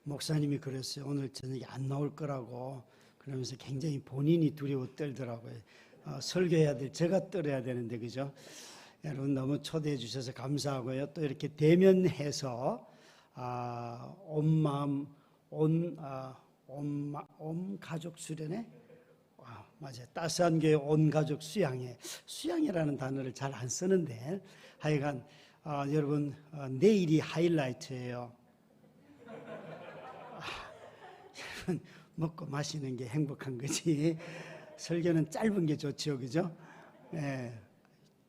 목사님이 그랬어요. 오늘 저녁에 안 나올 거라고. 그러면서 굉장히 본인이 두려워 떨더라고요. 설교해야 될 제가 떨어야 되는데, 그죠? 여러분 너무 초대해 주셔서 감사하고요. 또 이렇게 대면해서 온 마음, 온 가족 수련회? 맞아요. 따스한 교회 온 가족 수양회. 수양이라는 단어를 잘 안 쓰는데 하여간 여러분 내일이 하이라이트예요. 여러분 먹고 마시는 게 행복한 거지. 설교는 짧은 게 좋지요, 그죠? 네.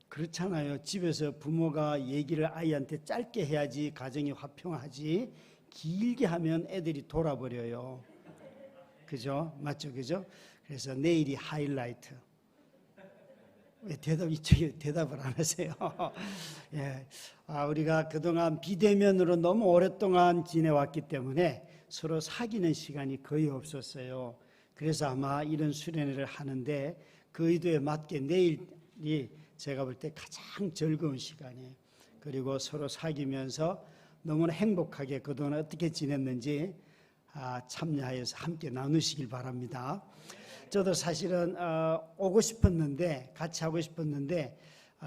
그렇잖아요. 집에서 부모가 얘기를 아이한테 짧게 해야지 가정이 화평하지, 길게 하면 애들이 돌아버려요. 그죠? 맞죠? 그죠? 그래서 내일이 하이라이트. 왜 대답을 안 하세요? 예. 우리가 그동안 비대면으로 너무 오랫동안 지내왔기 때문에 서로 사귀는 시간이 거의 없었어요. 그래서 아마 이런 수련회를 하는데 그 의도에 맞게 내일이 제가 볼 때 가장 즐거운 시간이에요. 그리고 서로 사귀면서 너무나 행복하게 그동안 어떻게 지냈는지 참여하여서 함께 나누시길 바랍니다. 저도 사실은 오고 싶었는데, 같이 하고 싶었는데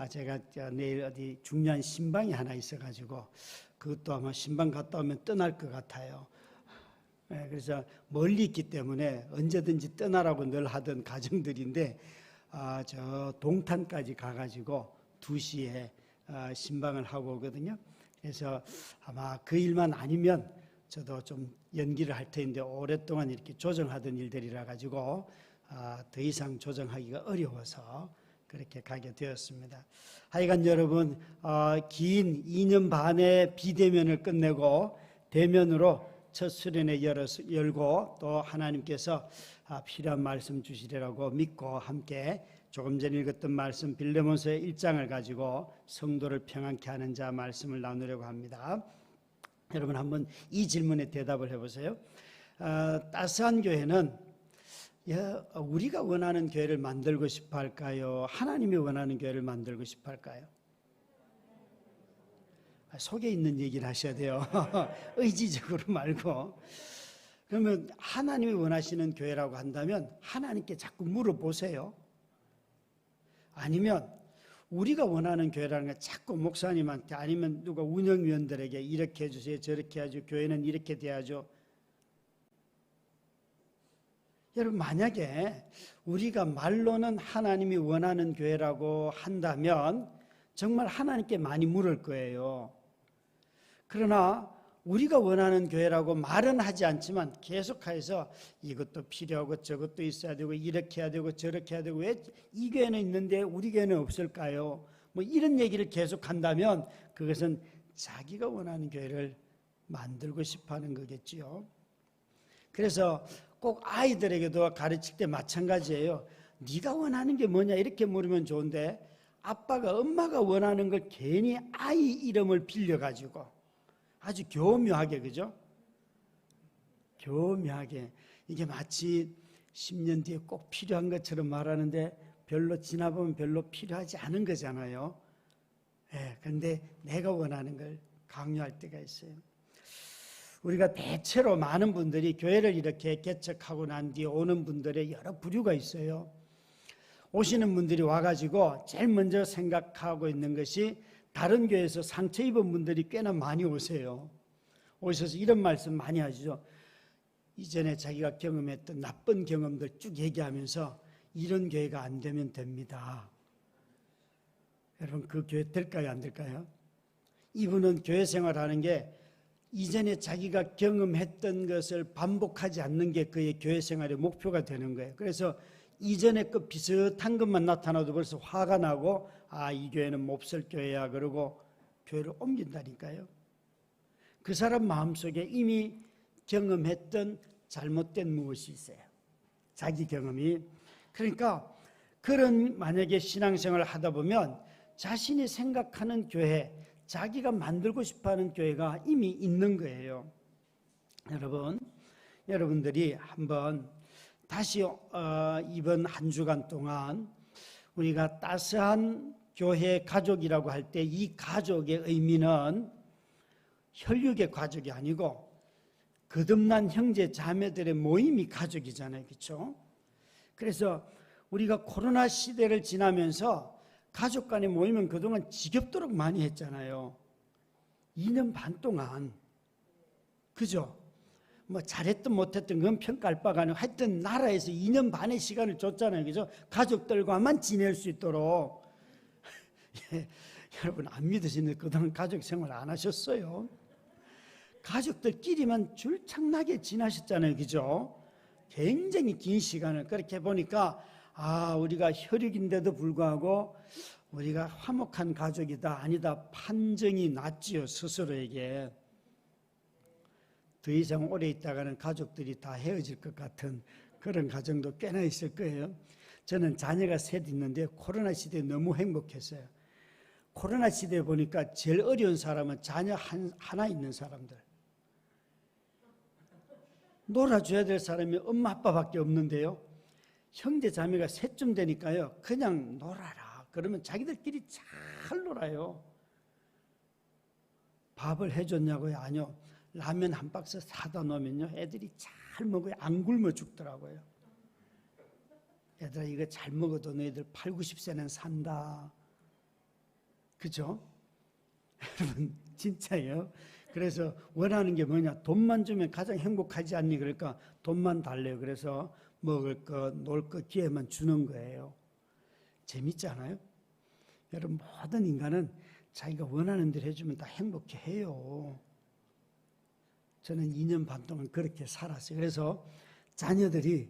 제가 내일 어디 중요한 신방이 하나 있어가지고 그것도 아마 신방 갔다 오면 떠날 것 같아요. 그래서 멀리 있기 때문에 언제든지 떠나라고 늘 하던 가정들인데 저 동탄까지 가가지고 2시에 신방을 하고 오거든요. 그래서 아마 그 일만 아니면 저도 좀 연기를 할 텐데 오랫동안 이렇게 조정하던 일들이라 가지고 더 이상 조정하기가 어려워서 그렇게 가게 되었습니다. 하여간 여러분 긴 2년 반의 비대면을 끝내고 대면으로 첫 수련회 열고 또 하나님께서 필요한 말씀 주시리라고 믿고 함께 조금 전에 읽었던 말씀 빌레몬서의 1장을 가지고 성도를 평안케 하는 자 말씀을 나누려고 합니다. 여러분 한번 이 질문에 대답을 해보세요. 따스한 교회는 우리가 원하는 교회를 만들고 싶어 할까요? 하나님이 원하는 교회를 만들고 싶어 할까요? 속에 있는 얘기를 하셔야 돼요. 의지적으로 말고. 그러면 하나님이 원하시는 교회라고 한다면 하나님께 자꾸 물어보세요. 아니면 우리가 원하는 교회라는 걸 자꾸 목사님한테 아니면 누가 운영위원들에게 이렇게 해주세요, 저렇게 해야죠, 교회는 이렇게 돼야죠. 여러분 만약에 우리가 말로는 하나님이 원하는 교회라고 한다면 정말 하나님께 많이 물을 거예요. 그러나 우리가 원하는 교회라고 말은 하지 않지만 계속해서 이것도 필요하고 저것도 있어야 되고 이렇게 해야 되고 저렇게 해야 되고 왜 이 교회는 있는데 우리 교회는 없을까요? 뭐 이런 얘기를 계속한다면 그것은 자기가 원하는 교회를 만들고 싶어하는 거겠지요. 그래서 꼭 아이들에게도 가르칠 때 마찬가지예요. 네가 원하는 게 뭐냐 이렇게 물으면 좋은데 아빠가 엄마가 원하는 걸 괜히 아이 이름을 빌려가지고 아주 교묘하게, 그죠? 교묘하게 이게 마치 10년 뒤에 꼭 필요한 것처럼 말하는데 별로 지나보면 별로 필요하지 않은 거잖아요. 그런데 내가 원하는 걸 강요할 때가 있어요. 우리가 대체로 많은 분들이 교회를 이렇게 개척하고 난 뒤에 오는 분들의 여러 부류가 있어요. 오시는 분들이 와가지고 제일 먼저 생각하고 있는 것이 다른 교회에서 상처 입은 분들이 꽤나 많이 오세요. 오셔서 이런 말씀 많이 하시죠. 이전에 자기가 경험했던 나쁜 경험들 쭉 얘기하면서 이런 교회가 안 되면 됩니다. 여러분 그 교회 될까요, 안 될까요? 이분은 교회 생활하는 게 이전에 자기가 경험했던 것을 반복하지 않는 게 그의 교회 생활의 목표가 되는 거예요. 그래서 이전에 그 비슷한 것만 나타나도 벌써 화가 나고 이 교회는 몹쓸 교회야 그러고 교회를 옮긴다니까요. 그 사람 마음속에 이미 경험했던 잘못된 무엇이 있어요. 자기 경험이. 그러니까 그런 만약에 신앙생활을 하다 보면 자신이 생각하는 교회, 자기가 만들고 싶어하는 교회가 이미 있는 거예요. 여러분들이 한번 다시 이번 한 주간 동안 우리가 따스한 교회 가족이라고 할 때 이 가족의 의미는 혈육의 가족이 아니고 거듭난 형제 자매들의 모임이 가족이잖아요. 그렇죠? 그래서 우리가 코로나 시대를 지나면서 가족 간의 모임은 그동안 지겹도록 많이 했잖아요. 2년 반 동안. 그죠? 뭐 잘했든 못했든 그건 평가할 바가 아니고 하여튼 나라에서 2년 반의 시간을 줬잖아요. 그죠? 가족들과만 지낼 수 있도록. 예, 여러분 안 믿으시는데 그동안 가족 생활 안 하셨어요? 가족들끼리만 줄창나게 지나셨잖아요. 그죠? 굉장히 긴 시간을 그렇게 보니까 우리가 혈육인데도 불구하고 우리가 화목한 가족이다 아니다 판정이 났지요. 스스로에게. 더 이상 오래 있다가는 가족들이 다 헤어질 것 같은 그런 가정도 꽤나 있을 거예요. 저는 자녀가 셋 있는데 코로나 시대에 너무 행복했어요. 코로나 시대에 보니까 제일 어려운 사람은 자녀 하나 있는 사람들. 놀아줘야 될 사람이 엄마 아빠밖에 없는데요. 형제 자매가 셋쯤 되니까요. 그냥 놀아라. 그러면 자기들끼리 잘 놀아요. 밥을 해줬냐고요? 아니요. 라면 한 박스 사다 놓으면요. 애들이 잘 먹어요. 안 굶어 죽더라고요. 얘들아 이거 잘 먹어도 너희들 8, 90세는 산다. 그죠? 여러분 진짜예요. 그래서 원하는 게 뭐냐? 돈만 주면 가장 행복하지 않니? 그러니까 돈만 달래요. 그래서 먹을 것, 놀 것, 기회만 주는 거예요. 재밌지 않아요? 여러분 모든 인간은 자기가 원하는 대로 해주면 다 행복해 해요. 저는 2년 반 동안 그렇게 살았어요. 그래서 자녀들이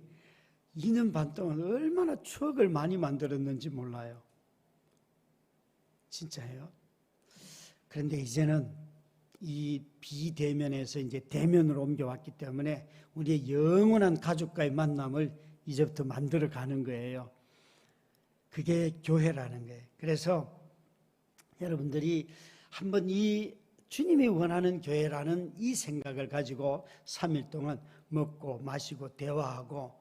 2년 반 동안 얼마나 추억을 많이 만들었는지 몰라요. 진짜예요. 그런데 이제는 이 비대면에서 이제 대면으로 옮겨왔기 때문에 우리의 영원한 가족과의 만남을 이제부터 만들어 가는 거예요. 그게 교회라는 거예요. 그래서 여러분들이 한번 이 주님이 원하는 교회라는 이 생각을 가지고 3일 동안 먹고 마시고 대화하고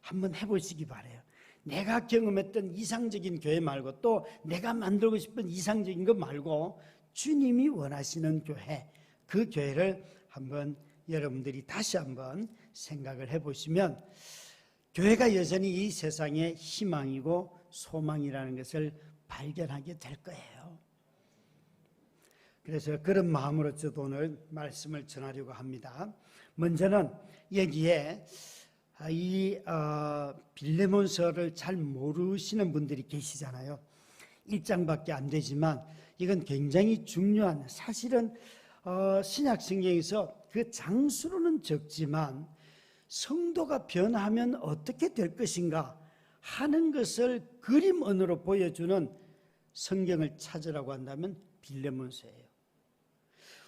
한번 해보시기 바라요. 내가 경험했던 이상적인 교회 말고 또 내가 만들고 싶은 이상적인 것 말고 주님이 원하시는 교회, 그 교회를 한번 여러분들이 다시 한번 생각을 해보시면 교회가 여전히 이 세상의 희망이고 소망이라는 것을 발견하게 될 거예요. 그래서 그런 마음으로 저도 오늘 말씀을 전하려고 합니다. 먼저는 여기에 이 빌레몬서를 잘 모르시는 분들이 계시잖아요. 1장밖에 안 되지만 이건 굉장히 중요한, 사실은 신약 성경에서 그 장수로는 적지만 성도가 변하면 어떻게 될 것인가 하는 것을 그림 언어로 보여주는 성경을 찾으라고 한다면 빌레몬서예요.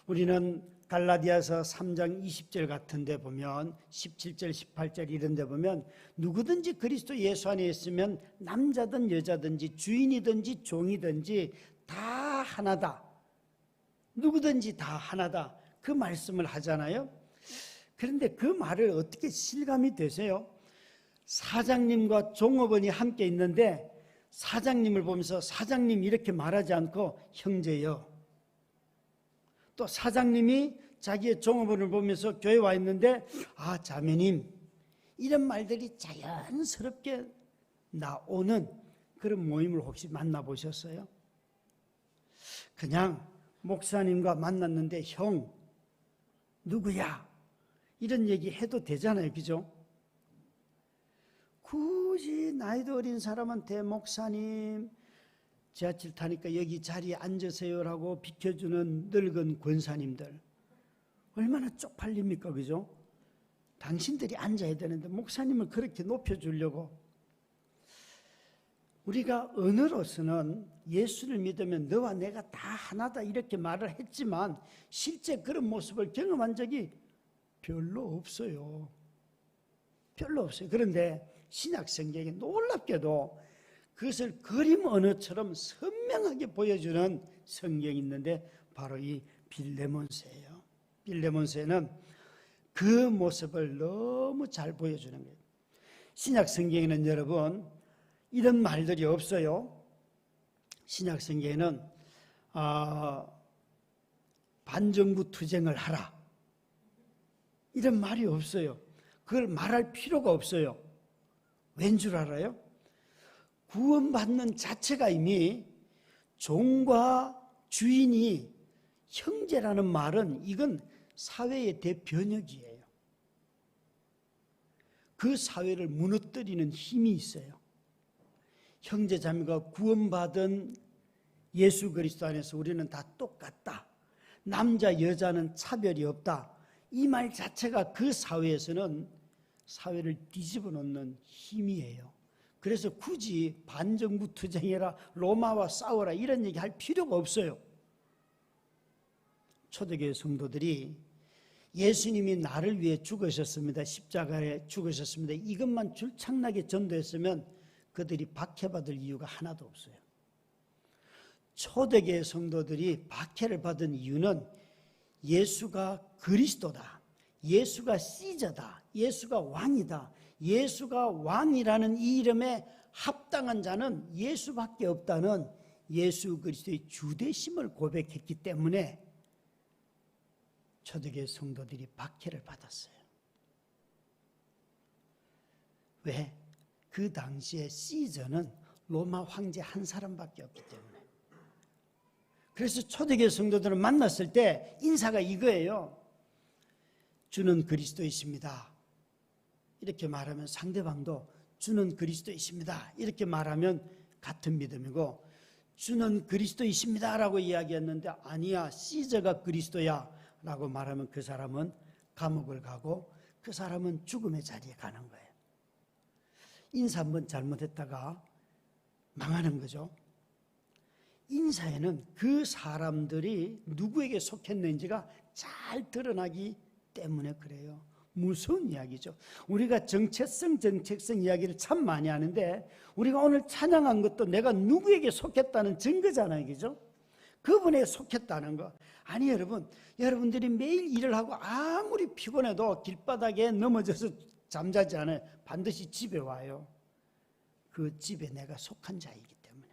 우리는 갈라디아서 3장 20절 같은 데 보면 17절 18절 이런 데 보면 누구든지 그리스도 예수 안에 있으면 남자든 여자든지 주인이든지 종이든지 다 하나다. 누구든지 다 하나다. 그 말씀을 하잖아요. 그런데 그 말을 어떻게 실감이 되세요? 사장님과 종업원이 함께 있는데 사장님을 보면서 사장님 이렇게 말하지 않고 형제요. 또 사장님이 자기의 종업원을 보면서 교회에 와 있는데 자매님 이런 말들이 자연스럽게 나오는 그런 모임을 혹시 만나보셨어요? 그냥 목사님과 만났는데 형 누구야? 이런 얘기 해도 되잖아요. 그죠? 굳이 나이도 어린 사람한테 목사님 지하철 타니까 여기 자리에 앉으세요라고 비켜주는 늙은 권사님들 얼마나 쪽팔립니까? 그죠? 당신들이 앉아야 되는데 목사님을 그렇게 높여주려고. 우리가 언어로서는 예수를 믿으면 너와 내가 다 하나다 이렇게 말을 했지만 실제 그런 모습을 경험한 적이 별로 없어요. 별로 없어요. 그런데 신약 성경에 놀랍게도 그것을 그림 언어처럼 선명하게 보여주는 성경이 있는데 바로 이 빌레몬서예요. 빌레몬서에는 그 모습을 너무 잘 보여주는 거예요. 신약 성경에는 여러분 이런 말들이 없어요. 신약 성경에는 반정부 투쟁을 하라. 이런 말이 없어요. 그걸 말할 필요가 없어요. 왠 줄 알아요? 구원받는 자체가 이미 종과 주인이 형제라는 말은 이건 사회의 대변혁이에요. 그 사회를 무너뜨리는 힘이 있어요. 형제 자매가 구원받은 예수 그리스도 안에서 우리는 다 똑같다. 남자 여자는 차별이 없다. 이 말 자체가 그 사회에서는 사회를 뒤집어 놓는 힘이에요. 그래서 굳이 반정부 투쟁해라, 로마와 싸워라 이런 얘기 할 필요가 없어요. 초대교회 성도들이 예수님이 나를 위해 죽으셨습니다. 십자가에 죽으셨습니다. 이것만 줄창나게 전도했으면 그들이 박해받을 이유가 하나도 없어요. 초대교회 성도들이 박해를 받은 이유는 예수가 그리스도다, 예수가 시저다, 예수가 왕이다, 예수가 왕이라는 이 이름에 합당한 자는 예수밖에 없다는 예수 그리스도의 주되심을 고백했기 때문에 초대교회 성도들이 박해를 받았어요. 왜? 그 당시에 시저는 로마 황제 한 사람밖에 없기 때문에. 그래서 초대교회 성도들을 만났을 때 인사가 이거예요. 주는 그리스도이십니다. 이렇게 말하면 상대방도 주는 그리스도이십니다. 이렇게 말하면 같은 믿음이고, 주는 그리스도이십니다 라고 이야기했는데 아니야 시저가 그리스도야 라고 말하면 그 사람은 감옥을 가고 그 사람은 죽음의 자리에 가는 거예요. 인사 한번 잘못했다가 망하는 거죠. 인사에는 그 사람들이 누구에게 속했는지가 잘 드러나기 때문에 그래요. 무서운 이야기죠. 우리가 정체성 이야기를 참 많이 하는데 우리가 오늘 찬양한 것도 내가 누구에게 속했다는 증거잖아요. 그죠? 그분에 속했다는 거. 아니 여러분들이 매일 일을 하고 아무리 피곤해도 길바닥에 넘어져서 잠자지 않아요. 반드시 집에 와요. 그 집에 내가 속한 자이기 때문에.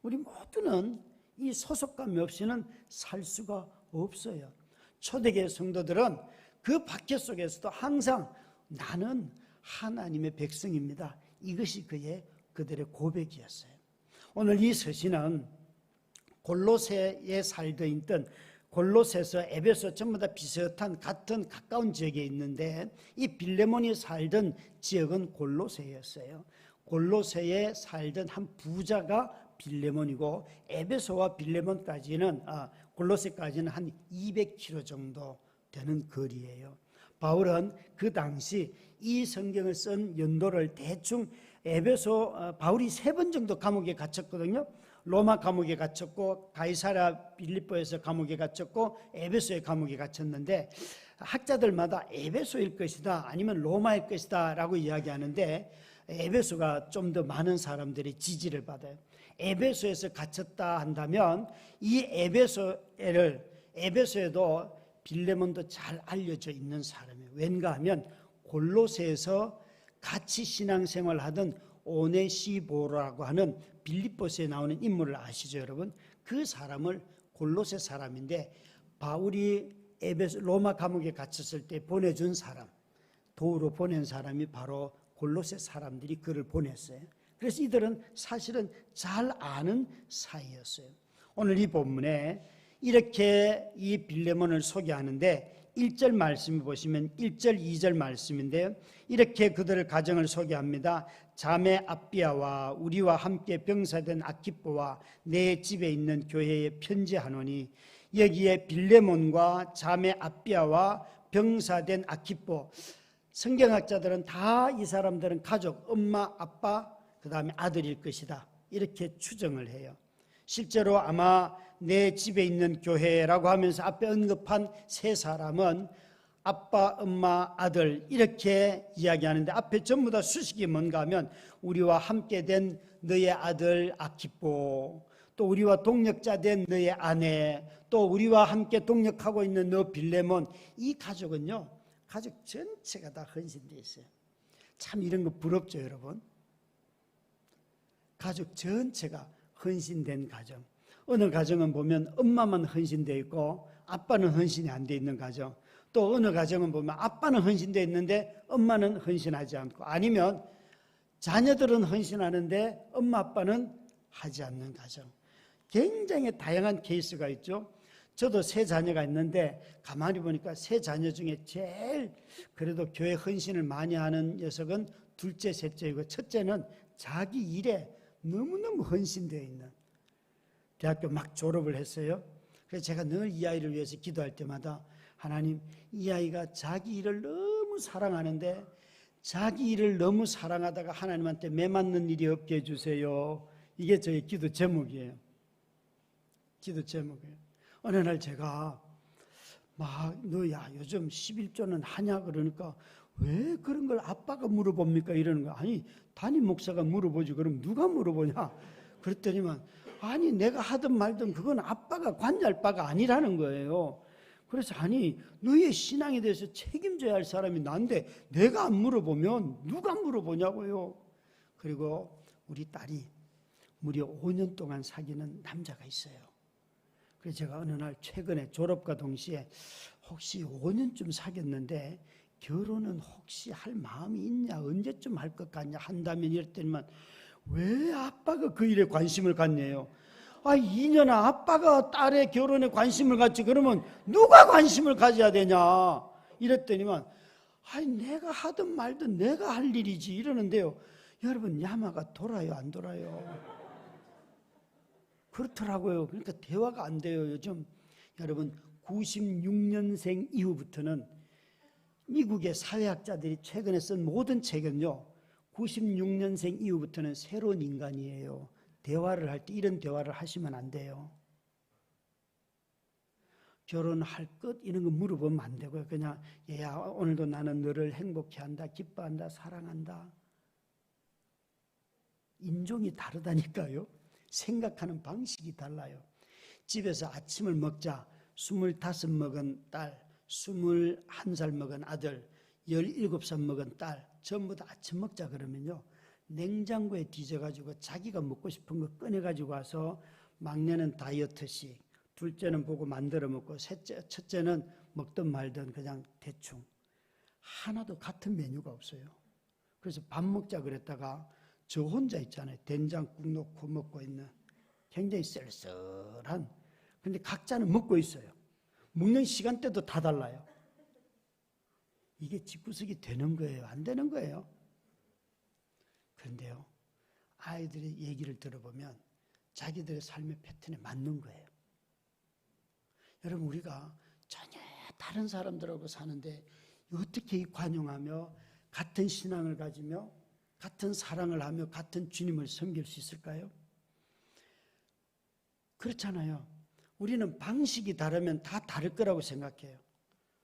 우리 모두는 이 소속감이 없이는 살 수가 없어요. 초대교회 성도들은 그 박해 속에서도 항상 나는 하나님의 백성입니다. 이것이 그들의 고백이었어요. 오늘 이 서신은 골로새에 살던 있던 골로새서, 에베소 전부 다 비슷한 같은 가까운 지역에 있는데 이 빌레몬이 살던 지역은 골로새였어요. 골로새에 살던 한 부자가 빌레몬이고 에베소와 빌레몬까지는 골로새까지는 한 200km 정도 되는 거리예요. 바울은 그 당시 이 성경을 쓴 연도를 대충 에베소 바울이 3번 정도 감옥에 갇혔거든요. 로마 감옥에 갇혔고 가이사랴 빌립보에서 감옥에 갇혔고 에베소의 감옥에 갇혔는데 학자들마다 에베소일 것이다 아니면 로마일 것이다 라고 이야기하는데 에베소가 좀 더 많은 사람들이 지지를 받아요. 에베소에서 갇혔다 한다면 이 에베소에도 빌레몬도 잘 알려져 있는 사람이에요. 왠가 하면 골로새에서 같이 신앙생활을 하던 오네시보라고 하는 빌립보서에 나오는 인물을 아시죠 여러분? 그 사람을 골로새 사람인데 바울이 에베소 로마 감옥에 갇혔을 때 보내준 사람, 도우로 보낸 사람이 바로 골로새 사람들이 그를 보냈어요. 그래서 이들은 사실은 잘 아는 사이였어요. 오늘 이 본문에 이렇게 이 빌레몬을 소개하는데 1절 말씀을 보시면 1절 2절 말씀인데요. 이렇게 그들의 가정을 소개합니다. 자매 아비아와 우리와 함께 병사된 아키뽀와 내 집에 있는 교회에 편지하노니 여기에 빌레몬과 자매 아비아와 병사된 아키뽀, 성경학자들은 다 이 사람들은 가족, 엄마, 아빠, 그 다음에 아들일 것이다 이렇게 추정을 해요. 실제로 아마 내 집에 있는 교회라고 하면서 앞에 언급한 3사람은 아빠, 엄마, 아들 이렇게 이야기하는데 앞에 전부 다 수식이 뭔가 하면 우리와 함께 된 너의 아들 아키뽀, 또 우리와 동력자 된 너의 아내, 또 우리와 함께 동력하고 있는 너 빌레몬, 이 가족은요 가족 전체가 다 헌신되어 있어요. 참 이런 거 부럽죠 여러분? 가족 전체가 헌신된 가정. 어느 가정은 보면 엄마만 헌신되어 있고 아빠는 헌신이 안 돼 있는 가정, 또 어느 가정은 보면 아빠는 헌신되어 있는데 엄마는 헌신하지 않고, 아니면 자녀들은 헌신하는데 엄마 아빠는 하지 않는 가정. 굉장히 다양한 케이스가 있죠. 저도 세 자녀가 있는데 가만히 보니까 세 자녀 중에 제일 그래도 교회 헌신을 많이 하는 녀석은 둘째, 셋째이고, 첫째는 자기 일에 너무너무 헌신되어 있는, 대학교 막 졸업을 했어요. 그래서 제가 늘 이 아이를 위해서 기도할 때마다, 하나님, 이 아이가 자기 일을 너무 사랑하는데 자기 일을 너무 사랑하다가 하나님한테 매맞는 일이 없게 해주세요. 이게 저의 기도 제목이에요. 기도 제목이에요. 어느 날 제가 막, 너야 요즘 11조는 하냐 그러니까, 왜 그런 걸 아빠가 물어봅니까 이러는 거야. 아니, 담임 목사가 물어보지 그럼 누가 물어보냐. 그랬더니만, 아니 내가 하든 말든 그건 아빠가 관여할 바가 아니라는 거예요. 그래서 아니, 너의 신앙에 대해서 책임져야 할 사람이 난데 내가 안 물어보면 누가 물어보냐고요. 그리고 우리 딸이 무려 5년 동안 사귀는 남자가 있어요. 그래서 제가 어느 날 최근에 졸업과 동시에, 혹시 5년쯤 사귀었는데 결혼은 혹시 할 마음이 있냐, 언제쯤 할 것 같냐 한다면, 이랬더니만 왜 아빠가 그 일에 관심을 갖냐요. 아, 2년아 아빠가 딸의 결혼에 관심을 갖지 그러면 누가 관심을 가져야 되냐 이랬더니만, 아니 내가 하든 말든 내가 할 일이지 이러는데요. 여러분, 야마가 돌아요 안 돌아요? 그렇더라고요. 그러니까 대화가 안 돼요 요즘. 여러분, 96년생 이후부터는 미국의 사회학자들이 최근에 쓴 모든 책은요, 96년생 이후부터는 새로운 인간이에요. 대화를 할 때 이런 대화를 하시면 안 돼요. 결혼할 것 이런 거 물어보면 안 되고요. 그냥, 얘야 오늘도 나는 너를 행복해 한다, 기뻐한다, 사랑한다. 인종이 다르다니까요. 생각하는 방식이 달라요. 집에서 아침을 먹자, 25 먹은 딸, 21살 먹은 아들, 17살 먹은 딸 전부 다 아침 먹자 그러면요, 냉장고에 뒤져가지고 자기가 먹고 싶은 거 꺼내가지고 와서, 막내는 다이어트식, 둘째는 보고 만들어 먹고, 첫째는 먹든 말든 그냥 대충. 하나도 같은 메뉴가 없어요. 그래서 밥 먹자 그랬다가 저 혼자 있잖아요. 된장국 넣고 먹고 있는, 굉장히 쓸쓸한. 근데 각자는 먹고 있어요. 먹는 시간대도 다 달라요. 이게 집구석이 되는 거예요, 안 되는 거예요? 그런데요, 아이들의 얘기를 들어보면 자기들의 삶의 패턴에 맞는 거예요. 여러분, 우리가 전혀 다른 사람들하고 사는데 어떻게 관용하며 같은 신앙을 가지며 같은 사랑을 하며 같은 주님을 섬길 수 있을까요? 그렇잖아요. 우리는 방식이 다르면 다 다를 거라고 생각해요.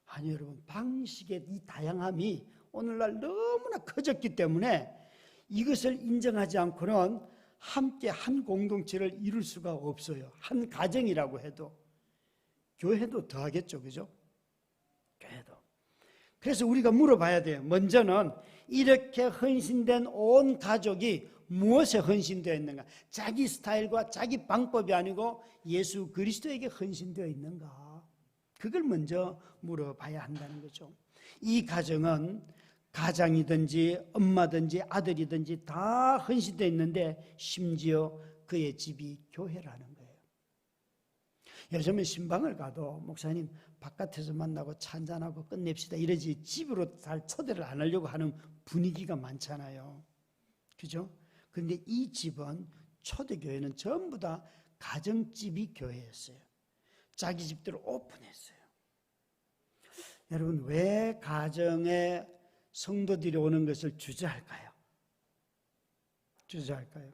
아니 여러분, 방식의 이 다양함이 오늘날 너무나 커졌기 때문에 이것을 인정하지 않고는 함께 한 공동체를 이룰 수가 없어요. 한 가정이라고 해도. 교회도 더하겠죠, 그죠? 교회도. 그래서 우리가 물어봐야 돼요. 먼저는 이렇게 헌신된 온 가족이 무엇에 헌신되어 있는가? 자기 스타일과 자기 방법이 아니고 예수 그리스도에게 헌신되어 있는가? 그걸 먼저 물어봐야 한다는 거죠. 이 가정은 가장이든지 엄마든지 아들이든지 다 헌신되어 있는데 심지어 그의 집이 교회라는 거예요. 요즘은 신방을 가도 목사님 바깥에서 만나고 차 한잔하고 끝냅시다 이러지, 집으로 잘 초대를 안 하려고 하는 분위기가 많잖아요. 그죠? 그런데 이 집은, 초대교회는 전부 다 가정집이 교회였어요. 자기 집들을 오픈했어요. 여러분, 왜 가정에 성도들이 오는 것을 주저할까요? 주저할까요?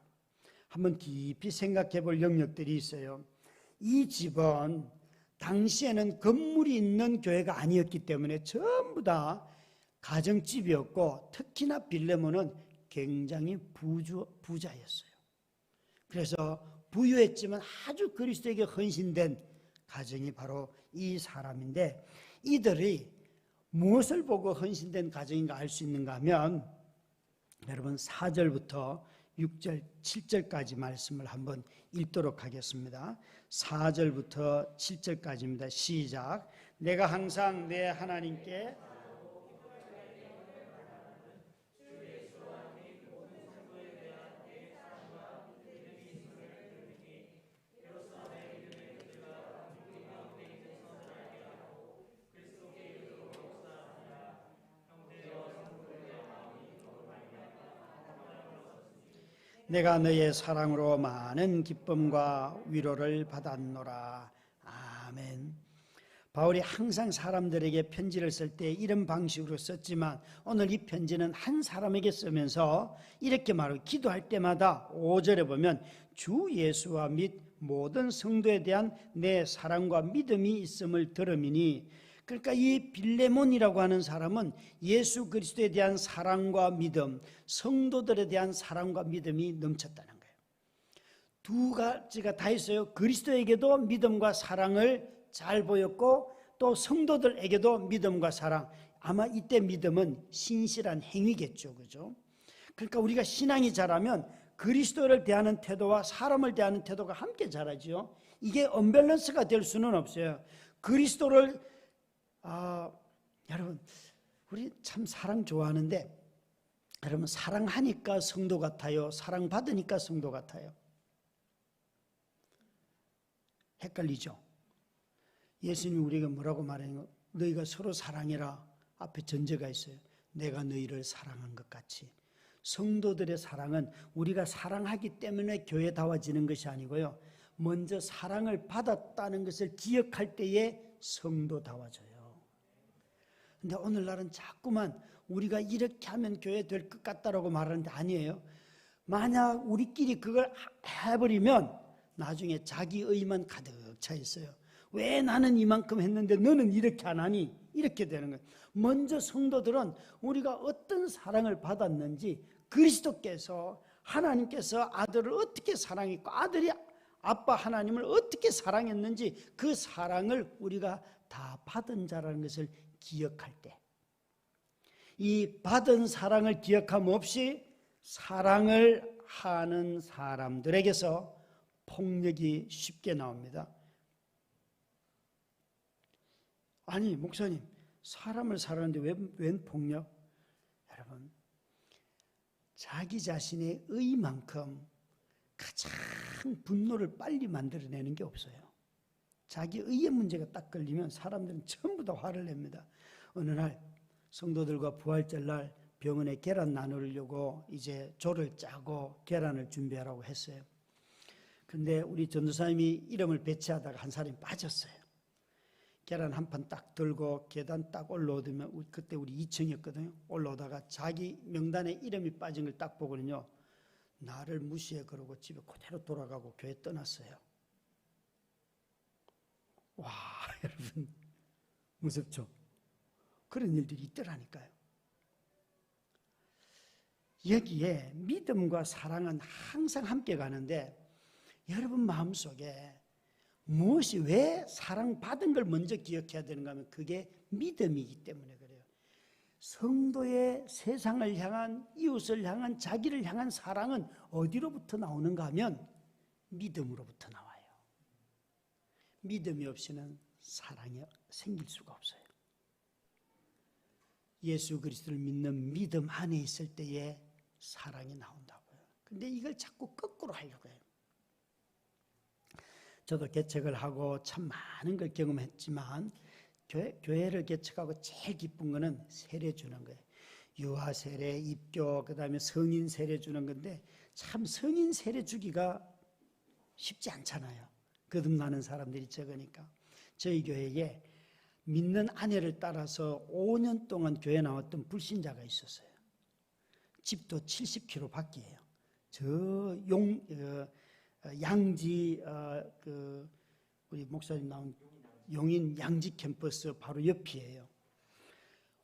한번 깊이 생각해 볼 영역들이 있어요. 이 집은 당시에는 건물이 있는 교회가 아니었기 때문에 전부 다 가정집이었고, 특히나 빌레몬은 굉장히 부자였어요. 그래서 부유했지만 아주 그리스도에게 헌신된 가정이 바로 이 사람인데, 이들이 무엇을 보고 헌신된 가정인가 알 수 있는가 하면, 여러분 4절부터 6절, 7절까지 말씀을 한번 읽도록 하겠습니다. 4절부터 7절까지입니다. 시작. 내가 항상 내 하나님께 내가 너의 사랑으로 많은 기쁨과 위로를 받았노라. 아멘. 바울이 항상 사람들에게 편지를 쓸 때 이런 방식으로 썼지만 오늘 이 편지는 한 사람에게 쓰면서 이렇게 말하고 기도할 때마다 5절에 보면 주 예수와 및 모든 성도에 대한 내 사랑과 믿음이 있음을 들음이니, 그러니까 이 빌레몬이라고 하는 사람은 예수 그리스도에 대한 사랑과 믿음, 성도들에 대한 사랑과 믿음이 넘쳤다는 거예요. 두 가지가 다 있어요. 그리스도에게도 믿음과 사랑을 잘 보였고 또 성도들에게도 믿음과 사랑. 아마 이때 믿음은 신실한 행위겠죠, 그죠? 그러니까 우리가 신앙이 자라면 그리스도를 대하는 태도와 사람을 대하는 태도가 함께 자라죠. 이게 언밸런스가 될 수는 없어요. 그리스도를 여러분, 우리 참 사랑 좋아하는데 여러분, 사랑하니까 성도 같아요? 사랑받으니까 성도 같아요? 헷갈리죠? 예수님이 우리에게 뭐라고 말하는 거? 너희가 서로 사랑해라. 앞에 전제가 있어요. 내가 너희를 사랑한 것 같이. 성도들의 사랑은 우리가 사랑하기 때문에 교회다워지는 것이 아니고요, 먼저 사랑을 받았다는 것을 기억할 때에 성도다워져요. 근데 오늘날은 자꾸만 우리가 이렇게 하면 교회 될 것 같다라고 말하는데 아니에요. 만약 우리끼리 그걸 해버리면 나중에 자기의만 가득 차 있어요. 왜 나는 이만큼 했는데 너는 이렇게 안 하니? 이렇게 되는 거예요. 먼저 성도들은 우리가 어떤 사랑을 받았는지, 그리스도께서 하나님께서 아들을 어떻게 사랑했고 아들이 아빠 하나님을 어떻게 사랑했는지 그 사랑을 우리가 다 받은 자라는 것을 기억할 때, 이 받은 사랑을 기억함 없이 사랑을 하는 사람들에게서 폭력이 쉽게 나옵니다. 아니 목사님, 사람을 사랑하는데 웬 폭력? 여러분, 자기 자신의 의만큼 가장 분노를 빨리 만들어내는 게 없어요. 자기 의의 문제가 딱 걸리면 사람들은 전부 다 화를 냅니다. 어느 날 성도들과 부활절날 병원에 계란 나누려고 이제 조를 짜고 계란을 준비하라고 했어요. 근데 우리 전도사님이 이름을 배치하다가 한 사람이 빠졌어요. 계란 한 판 딱 들고 계단 딱 올라오면, 그때 우리 2층이었거든요. 올라오다가 자기 명단에 이름이 빠진 걸 딱 보고는요, 나를 무시해 그러고 집에 그대로 돌아가고 교회 떠났어요. 와, 여러분 무섭죠? 그런 일들이 있더라니까요. 여기에 믿음과 사랑은 항상 함께 가는데, 여러분 마음속에 무엇이, 왜 사랑받은 걸 먼저 기억해야 되는가 하면 그게 믿음이기 때문에 그래요. 성도의 세상을 향한, 이웃을 향한, 자기를 향한 사랑은 어디로부터 나오는가 하면 믿음으로부터 나와요. 믿음이 없이는 사랑이 생길 수가 없어요. 예수 그리스도를 믿는 믿음 안에 있을 때에 사랑이 나온다고요. 근데 이걸 자꾸 거꾸로 하려고 해요. 저도 개척을 하고 참 많은 걸 경험했지만 교회를 개척하고 제일 기쁜 거는 세례 주는 거예요. 유아 세례, 입교, 그 다음에 성인 세례 주는 건데 참 성인 세례 주기가 쉽지 않잖아요. 거듭나는 사람들이 적으니까. 저희 교회에 믿는 아내를 따라서 5년 동안 교회 나왔던 불신자가 있었어요. 집도 70km 밖이에요. 저 양지 우리 목사님 나온 용인 양지 캠퍼스 바로 옆이에요.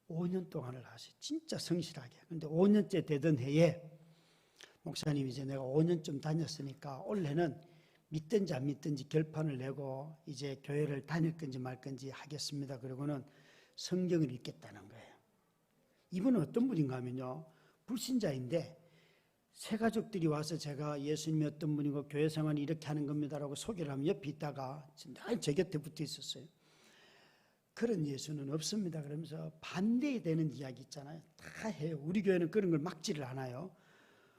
5년 동안을 하세요. 진짜 성실하게. 근데 5년째 되던 해에 목사님이 이제 내가 5년쯤 다녔으니까 올해는 믿든지 안 믿든지 결판을 내고 이제 교회를 다닐 건지 말 건지 하겠습니다. 그러고는 성경을 읽겠다는 거예요. 이분은 어떤 분인가 하면요, 불신자인데 새 가족들이 와서 제가 예수님이 어떤 분이고 교회 생활이 이렇게 하는 겁니다라고 소개를 하면 옆에 있다가 늘 제 곁에 붙어 있었어요. 그런 예수는 없습니다. 그러면서 반대되는 이야기 있잖아요. 다 해요. 우리 교회는 그런 걸 막지를 않아요.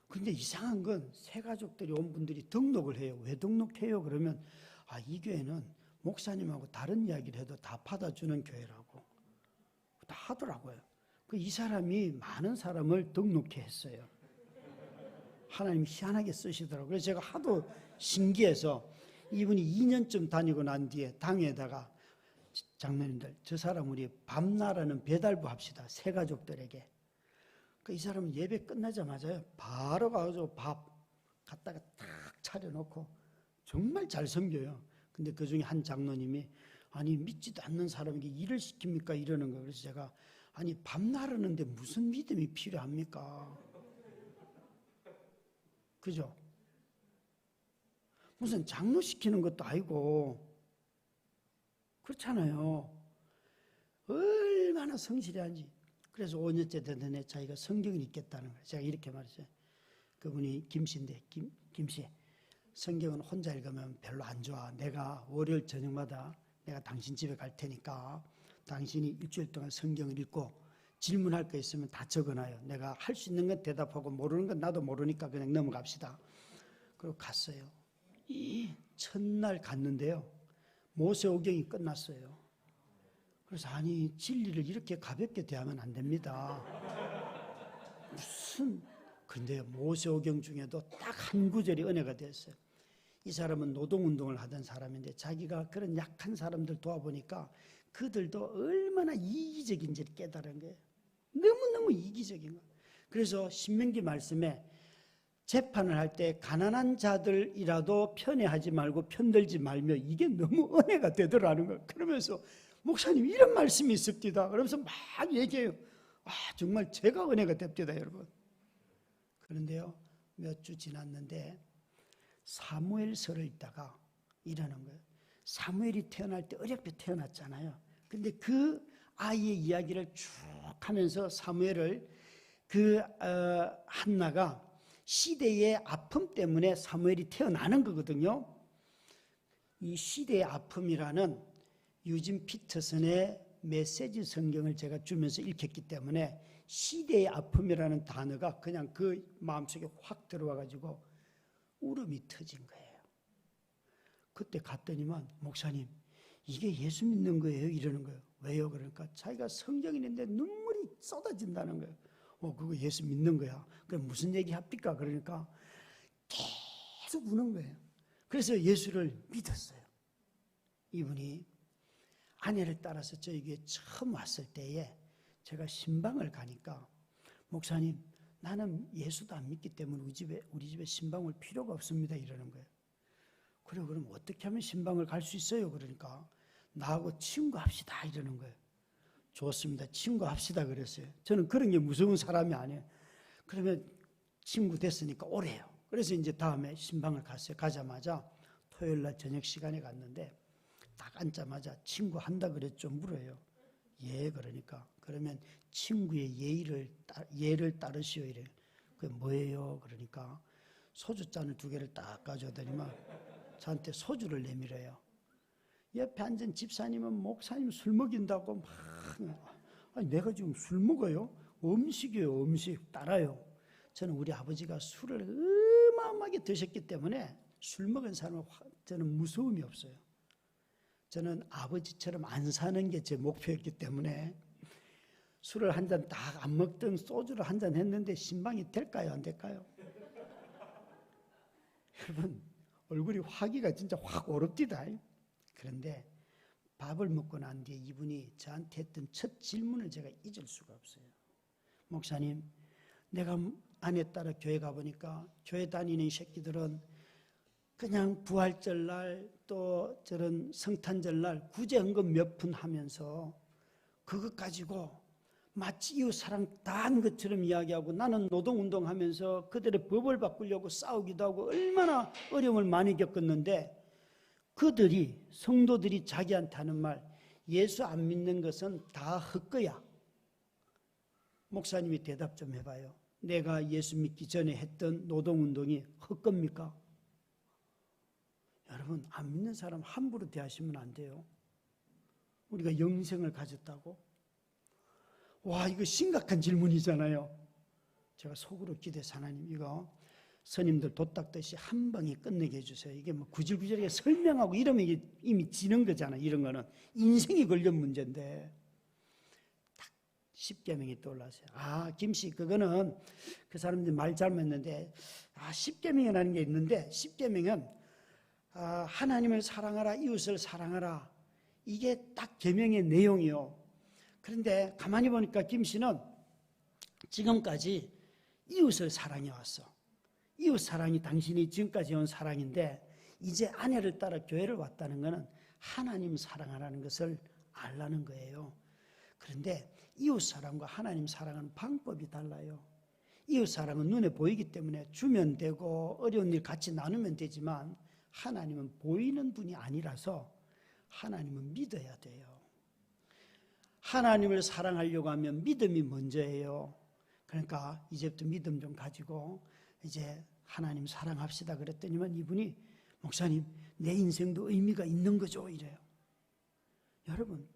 근데 이상한 건 새가족들이 온 분들이 등록을 해요. 왜 등록해요? 그러면 이 교회는 목사님하고 다른 이야기를 해도 다 받아주는 교회라고 다 하더라고요. 이 사람이 많은 사람을 등록해 했어요. 하나님이 희한하게 쓰시더라고요. 그래서 제가 하도 신기해서 이분이 2년쯤 다니고 난 뒤에 당에다가 장로님들, 저 사람 우리 밤나라는 배달부 합시다. 새가족들에게. 이 사람은 예배 끝나자마자 바로 가서 밥 갖다가 탁 차려놓고 정말 잘 섬겨요. 근데 그 중에 한 장로님이 아니 믿지도 않는 사람에게 일을 시킵니까? 이러는 거예요. 그래서 제가 아니 밤나르는데 무슨 믿음이 필요합니까? 그죠? 무슨 장로 시키는 것도 아니고 그렇잖아요. 얼마나 성실한지. 그래서 5년째 되던 자기가 성경을 읽겠다는 거예요. 제가 이렇게 말했어요. 그분이 김씨인데 김씨 성경은 혼자 읽으면 별로 안 좋아. 내가 월요일 저녁마다 내가 당신 집에 갈 테니까 당신이 일주일 동안 성경을 읽고 질문할 거 있으면 다 적어놔요. 내가 할 수 있는 건 대답하고 모르는 건 나도 모르니까 그냥 넘어갑시다. 그리고 갔어요. 이 첫날 갔는데요. 모세오경이 끝났어요. 그래서 아니 진리를 이렇게 가볍게 대하면 안 됩니다. 무슨 근데 모세오경 중에도 딱 한 구절이 은혜가 됐어요. 이 사람은 노동운동을 하던 사람인데 자기가 그런 약한 사람들 도와보니까 그들도 얼마나 이기적인지를 깨달은 거예요. 너무너무 이기적인 거예요. 그래서 신명기 말씀에 재판을 할 때 가난한 자들이라도 편애하지 말고 편들지 말며 이게 너무 은혜가 되더라는 거예요. 그러면서 목사님 이런 말씀이 있습니다. 그러면서 막 얘기해요. 정말 제가 은혜가 됩니다, 여러분. 그런데요, 몇 주 지났는데 사무엘서를 읽다가 이러는 거예요. 사무엘이 태어날 때 어렵게 태어났잖아요. 근데 그 아이의 이야기를 쭉 하면서 사무엘을 한나가 시대의 아픔 때문에 사무엘이 태어나는 거거든요. 이 시대의 아픔이라는 유진 피터슨의 메시지 성경을 제가 주면서 읽혔기 때문에 시대의 아픔이라는 단어가 그냥 그 마음속에 확 들어와가지고 울음이 터진 거예요. 그때 갔더니만 목사님 이게 예수 믿는 거예요? 이러는 거예요. 왜요? 그러니까 자기가 성경이 있는데 눈물이 쏟아진다는 거예요. 그거 예수 믿는 거야. 그럼 무슨 얘기 합니까? 그러니까 계속 우는 거예요. 그래서 예수를 믿었어요. 이분이 아내를 따라서 저희 교회에 처음 왔을 때에 제가 신방을 가니까 목사님 나는 예수도 안 믿기 때문에 우리 집에 신방 올 필요가 없습니다 이러는 거예요. 그래 그럼 어떻게 하면 신방을 갈 수 있어요? 그러니까 나하고 친구합시다 이러는 거예요. 좋습니다. 친구합시다 그랬어요. 저는 그런 게 무서운 사람이 아니에요. 그러면 친구 됐으니까 오래요. 그래서 이제 다음에 신방을 갔어요. 가자마자 토요일 날 저녁 시간에 갔는데 딱 앉자마자 친구한다 그랬죠? 물어요. 예 그러니까 그러면 친구의 예를 따르시오 이래요. 그게 뭐예요? 그러니까 소주잔을 2개를 딱 가져오더니만 저한테 소주를 내밀어요. 옆에 앉은 집사님은 목사님 술 먹인다고 막 아니 내가 지금 술 먹어요? 음식이에요. 음식 따라요. 저는 우리 아버지가 술을 어마어마하게 드셨기 때문에 술 먹은 사람은 저는 무서움이 없어요. 저는 아버지처럼 안 사는 게 제 목표였기 때문에 술을 한 잔 딱 안 먹던 소주를 한 잔 했는데 신방이 될까요? 안 될까요? 여러분 얼굴이 화기가 진짜 확 오릅디다. 그런데 밥을 먹고 난 뒤에 이분이 저한테 했던 첫 질문을 제가 잊을 수가 없어요. 목사님, 내가 아내 따라 교회 가보니까 교회 다니는 새끼들은 그냥 부활절날 또 저런 성탄절날 구제헌금 몇 푼 하면서 그것 가지고 마치 이웃사랑 다 한 것처럼 이야기하고 나는 노동운동하면서 그들의 법을 바꾸려고 싸우기도 하고 얼마나 어려움을 많이 겪었는데 그들이 성도들이 자기한테 하는 말 예수 안 믿는 것은 다 헛거야. 목사님이 대답 좀 해봐요. 내가 예수 믿기 전에 했던 노동운동이 헛겁니까? 여러분 안 믿는 사람 함부로 대하시면 안 돼요. 우리가 영생을 가졌다고? 와, 이거 심각한 질문이잖아요. 제가 속으로 기도해서 하나님 이거 스님들 도닦듯이 한 방에 끝내게 해주세요. 이게 뭐 구질구질하게 설명하고 이러면 이게 이미 지는 거잖아요. 이런 거는 인생이 걸린 문제인데 딱 10계명이 떠올랐어요. 아, 김씨 그거는 그 사람들이 말 잘못했는데 10계명이라는 게 있는데 10계명은 하나님을 사랑하라 이웃을 사랑하라 이게 딱 계명의 내용이요. 그런데 가만히 보니까 김씨는 지금까지 이웃을 사랑해 왔어. 이웃 사랑이 당신이 지금까지 온 사랑인데 이제 아내를 따라 교회를 왔다는 것은 하나님 사랑하라는 것을 알라는 거예요. 그런데 이웃 사랑과 하나님 사랑은 방법이 달라요. 이웃 사랑은 눈에 보이기 때문에 주면 되고 어려운 일 같이 나누면 되지만 하나님은 보이는 분이 아니라서 하나님은 믿어야 돼요. 하나님을 사랑하려고 하면 믿음이 먼저예요. 그러니까 이제부터 믿음 좀 가지고 이제 하나님 사랑합시다 그랬더니만 이분이 목사님 내 인생도 의미가 있는 거죠 이래요. 여러분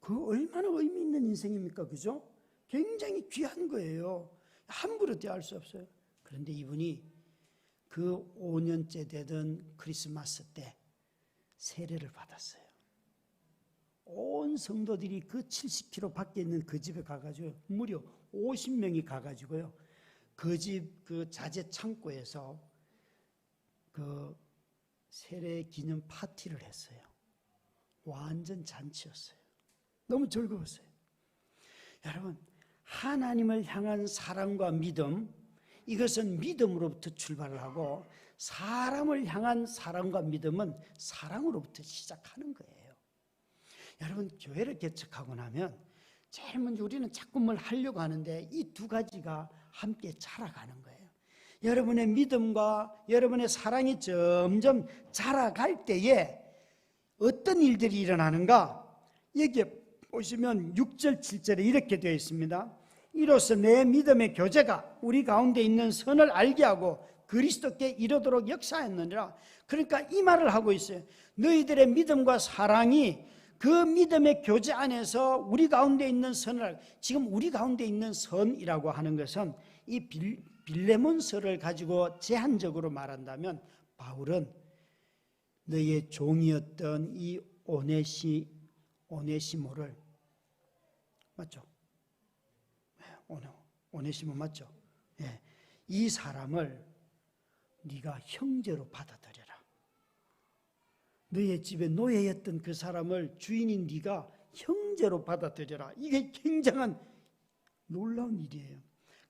그 얼마나 의미 있는 인생입니까? 그죠? 굉장히 귀한 거예요. 함부로 대할 수 없어요. 그런데 이분이 그 5년째 되던 크리스마스 때 세례를 받았어요. 온 성도들이 그 70km 밖에 있는 그 집에 가가지고 무려 50명이 가가지고요. 그 집 그 자재 창고에서 그 세례 기념 파티를 했어요. 완전 잔치였어요. 너무 즐거웠어요. 여러분 하나님을 향한 사랑과 믿음 이것은 믿음으로부터 출발을 하고 사람을 향한 사랑과 믿음은 사랑으로부터 시작하는 거예요. 여러분 교회를 개척하고 나면 제일 먼저 우리는 자꾸 뭘 하려고 하는데 이 두 가지가 함께 자라가는 거예요. 여러분의 믿음과 여러분의 사랑이 점점 자라갈 때에 어떤 일들이 일어나는가? 여기 보시면 6절 7절에 이렇게 되어 있습니다. 이로써 내 믿음의 교제가 우리 가운데 있는 선을 알게 하고 그리스도께 이르도록 역사했느니라. 그러니까 이 말을 하고 있어요. 너희들의 믿음과 사랑이 그 믿음의 교제 안에서 우리 가운데 있는 선을, 지금 우리 가운데 있는 선이라고 하는 것은 이 빌레몬서를 가지고 제한적으로 말한다면 바울은 너희의 종이었던 이 오네시모를 맞죠? 오네시모 맞죠? 예. 이 사람을 네가 형제로 받아들여라. 너의 집에 노예였던 그 사람을 주인인 네가 형제로 받아들여라. 이게 굉장한 놀라운 일이에요.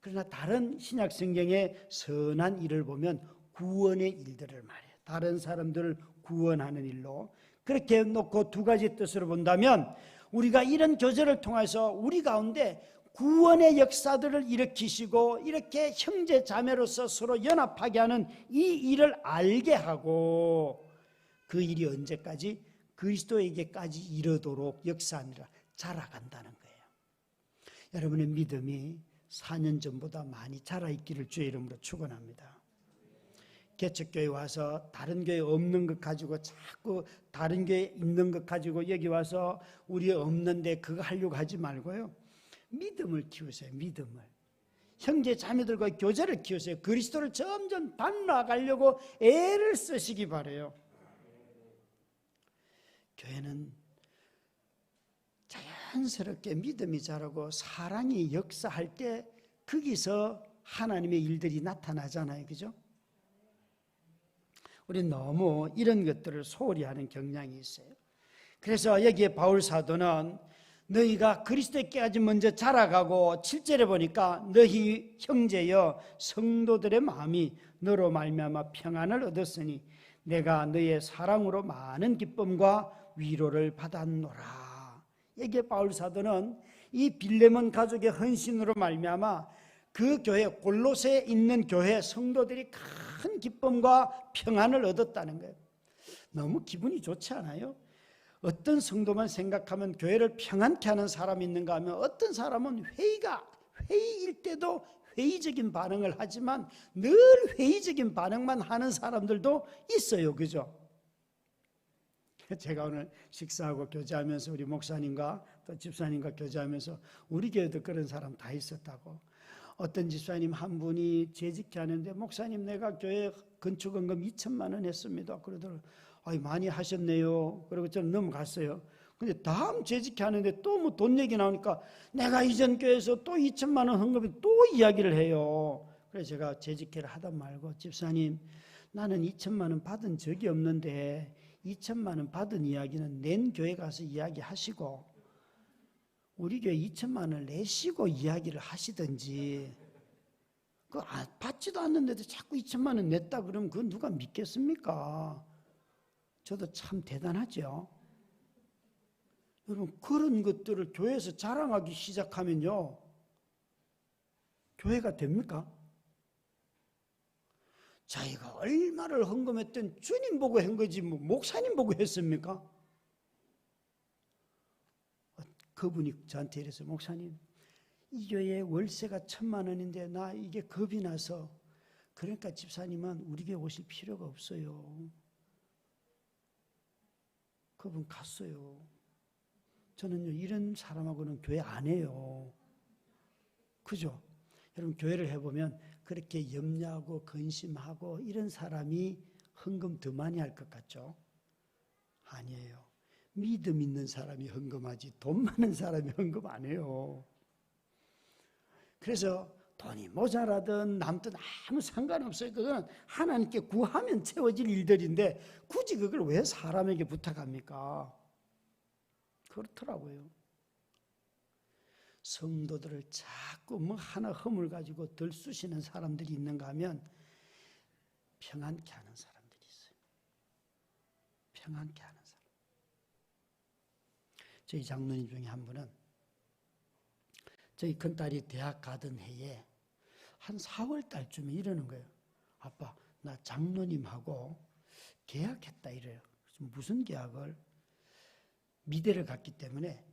그러나 다른 신약 성경의 선한 일을 보면 구원의 일들을 말해요. 다른 사람들을 구원하는 일로 그렇게 놓고 두 가지 뜻으로 본다면 우리가 이런 교제를 통해서 우리 가운데 구원의 역사들을 일으키시고 이렇게 형제 자매로서 서로 연합하게 하는 이 일을 알게 하고 그 일이 언제까지? 그리스도에게까지 이르도록 역사하느라 자라간다는 거예요. 여러분의 믿음이 4년 전보다 많이 자라있기를 주의 이름으로 축원합니다. 개척교회 와서 다른 교회 없는 것 가지고 자꾸 다른 교회 있는 것 가지고 여기 와서 우리 없는데 그거 하려고 하지 말고요. 믿음을 키우세요. 믿음을. 형제 자매들과 교제를 키우세요. 그리스도를 점점 닮아가려고 애를 쓰시기 바라요. 교회는 자연스럽게 믿음이 자라고 사랑이 역사할 때 거기서 하나님의 일들이 나타나잖아요. 그죠? 우리는 너무 이런 것들을 소홀히 하는 경향이 있어요. 그래서 여기에 바울 사도는 너희가 그리스도께까지 먼저 자라가고 7절에 보니까 너희 형제여 성도들의 마음이 너로 말미암아 평안을 얻었으니 내가 너의 사랑으로 많은 기쁨과 위로를 받았노라. 여기에 바울 사도는 이 빌레몬 가족의 헌신으로 말미암아 그 교회 골로새에 있는 교회 성도들이 큰 기쁨과 평안을 얻었다는 거예요. 너무 기분이 좋지 않아요? 어떤 성도만 생각하면 교회를 평안케 하는 사람이 있는가 하면 어떤 사람은 회의일 때도 회의적인 반응을 하지만 늘 회의적인 반응만 하는 사람들도 있어요. 그죠? 제가 오늘 식사하고 교제하면서 우리 목사님과 또 집사님과 교제하면서 우리 교회도 그런 사람 다 있었다고. 어떤 집사님 한 분이 재직해 하는데 목사님 내가 교회 건축원금 2천만 원 했습니다. 그러더라고요. 아이 많이 하셨네요. 그리고 저는 넘어갔어요. 근데 다음 재직해 하는데 또 뭐 돈 얘기 나오니까 내가 이전 교회에서 또 2천만 원 헌금에 또 이야기를 해요. 그래서 제가 재직회를 하다 말고 집사님 나는 2천만 원 받은 적이 없는데 2천만 원 받은 이야기는 낸 교회 가서 이야기하시고 우리 교회 2천만 원을 내시고 이야기를 하시든지 받지도 않는데도 자꾸 2천만 원 냈다 그러면 그건 누가 믿겠습니까? 저도 참 대단하죠. 여러분 그런 것들을 교회에서 자랑하기 시작하면요 교회가 됩니까? 자기가 얼마를 헌금했던 주님 보고 한 거지 뭐 목사님 보고 했습니까? 그분이 저한테 이래서 목사님 이 교회 월세가 1,000만 원인데 나 이게 겁이 나서 그러니까 집사님은 우리 교회 오실 필요가 없어요. 그분 갔어요. 저는요 이런 사람하고는 교회 안 해요. 그죠? 여러분 교회를 해보면 그렇게 염려하고 근심하고 이런 사람이 헌금 더 많이 할 것 같죠? 아니에요. 믿음 있는 사람이 헌금하지 돈 많은 사람이 헌금 안 해요. 그래서 돈이 모자라든 남든 아무 상관없어요. 그건 하나님께 구하면 채워질 일들인데 굳이 그걸 왜 사람에게 부탁합니까? 그렇더라고요. 성도들을 자꾸 뭐 하나 허물 가지고 들쑤시는 사람들이 있는가 하면 평안케 하는 사람들이 있어요. 평안케 하는 사람. 저희 장로님 중에 한 분은 저희 큰딸이 대학 가던 해에 한 4월 달쯤에 이러는 거예요. 아빠 나 장로님하고 계약했다 이래요. 무슨 계약을? 미대를 갔기 때문에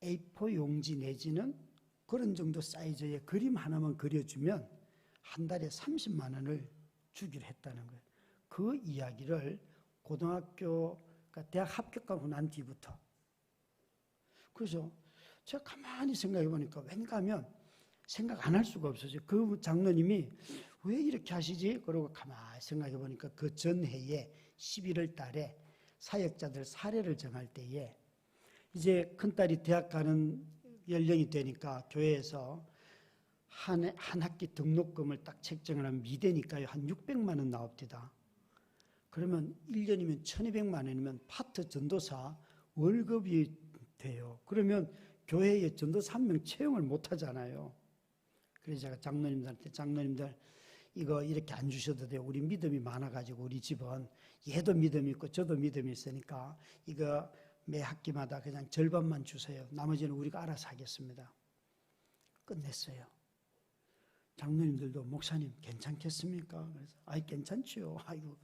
A4 용지 내지는 그런 정도 사이즈의 그림 하나만 그려주면 한 달에 30만 원을 주기로 했다는 거예요. 그 이야기를 고등학교, 그러니까 대학 합격하고 난 뒤부터. 그래서 제가 가만히 생각해 보니까 왠가 하면 생각 안 할 수가 없었어요. 그 장로님이 왜 이렇게 하시지? 그러고 가만히 생각해 보니까 그 전해에 11월 달에 사역자들 사례를 정할 때에 이제 큰딸이 대학 가는 연령이 되니까 교회에서 한 학기 등록금을 딱 책정을 하면 미대니까요. 한 600만 원 나옵니다. 그러면 1년이면 1200만 원이면 파트 전도사 월급이 돼요. 그러면 교회에 전도사 한 명 채용을 못 하잖아요. 그래서 제가 장로님들한테 장로님들 이거 이렇게 안 주셔도 돼요. 우리 믿음이 많아가지고 우리 집은 얘도 믿음이 있고 저도 믿음이 있으니까 이거 매 학기마다 그냥 절반만 주세요. 나머지는 우리가 알아서 하겠습니다. 끝냈어요. 장로님들도 목사님 괜찮겠습니까? 그래서 아이 괜찮지요. 아이고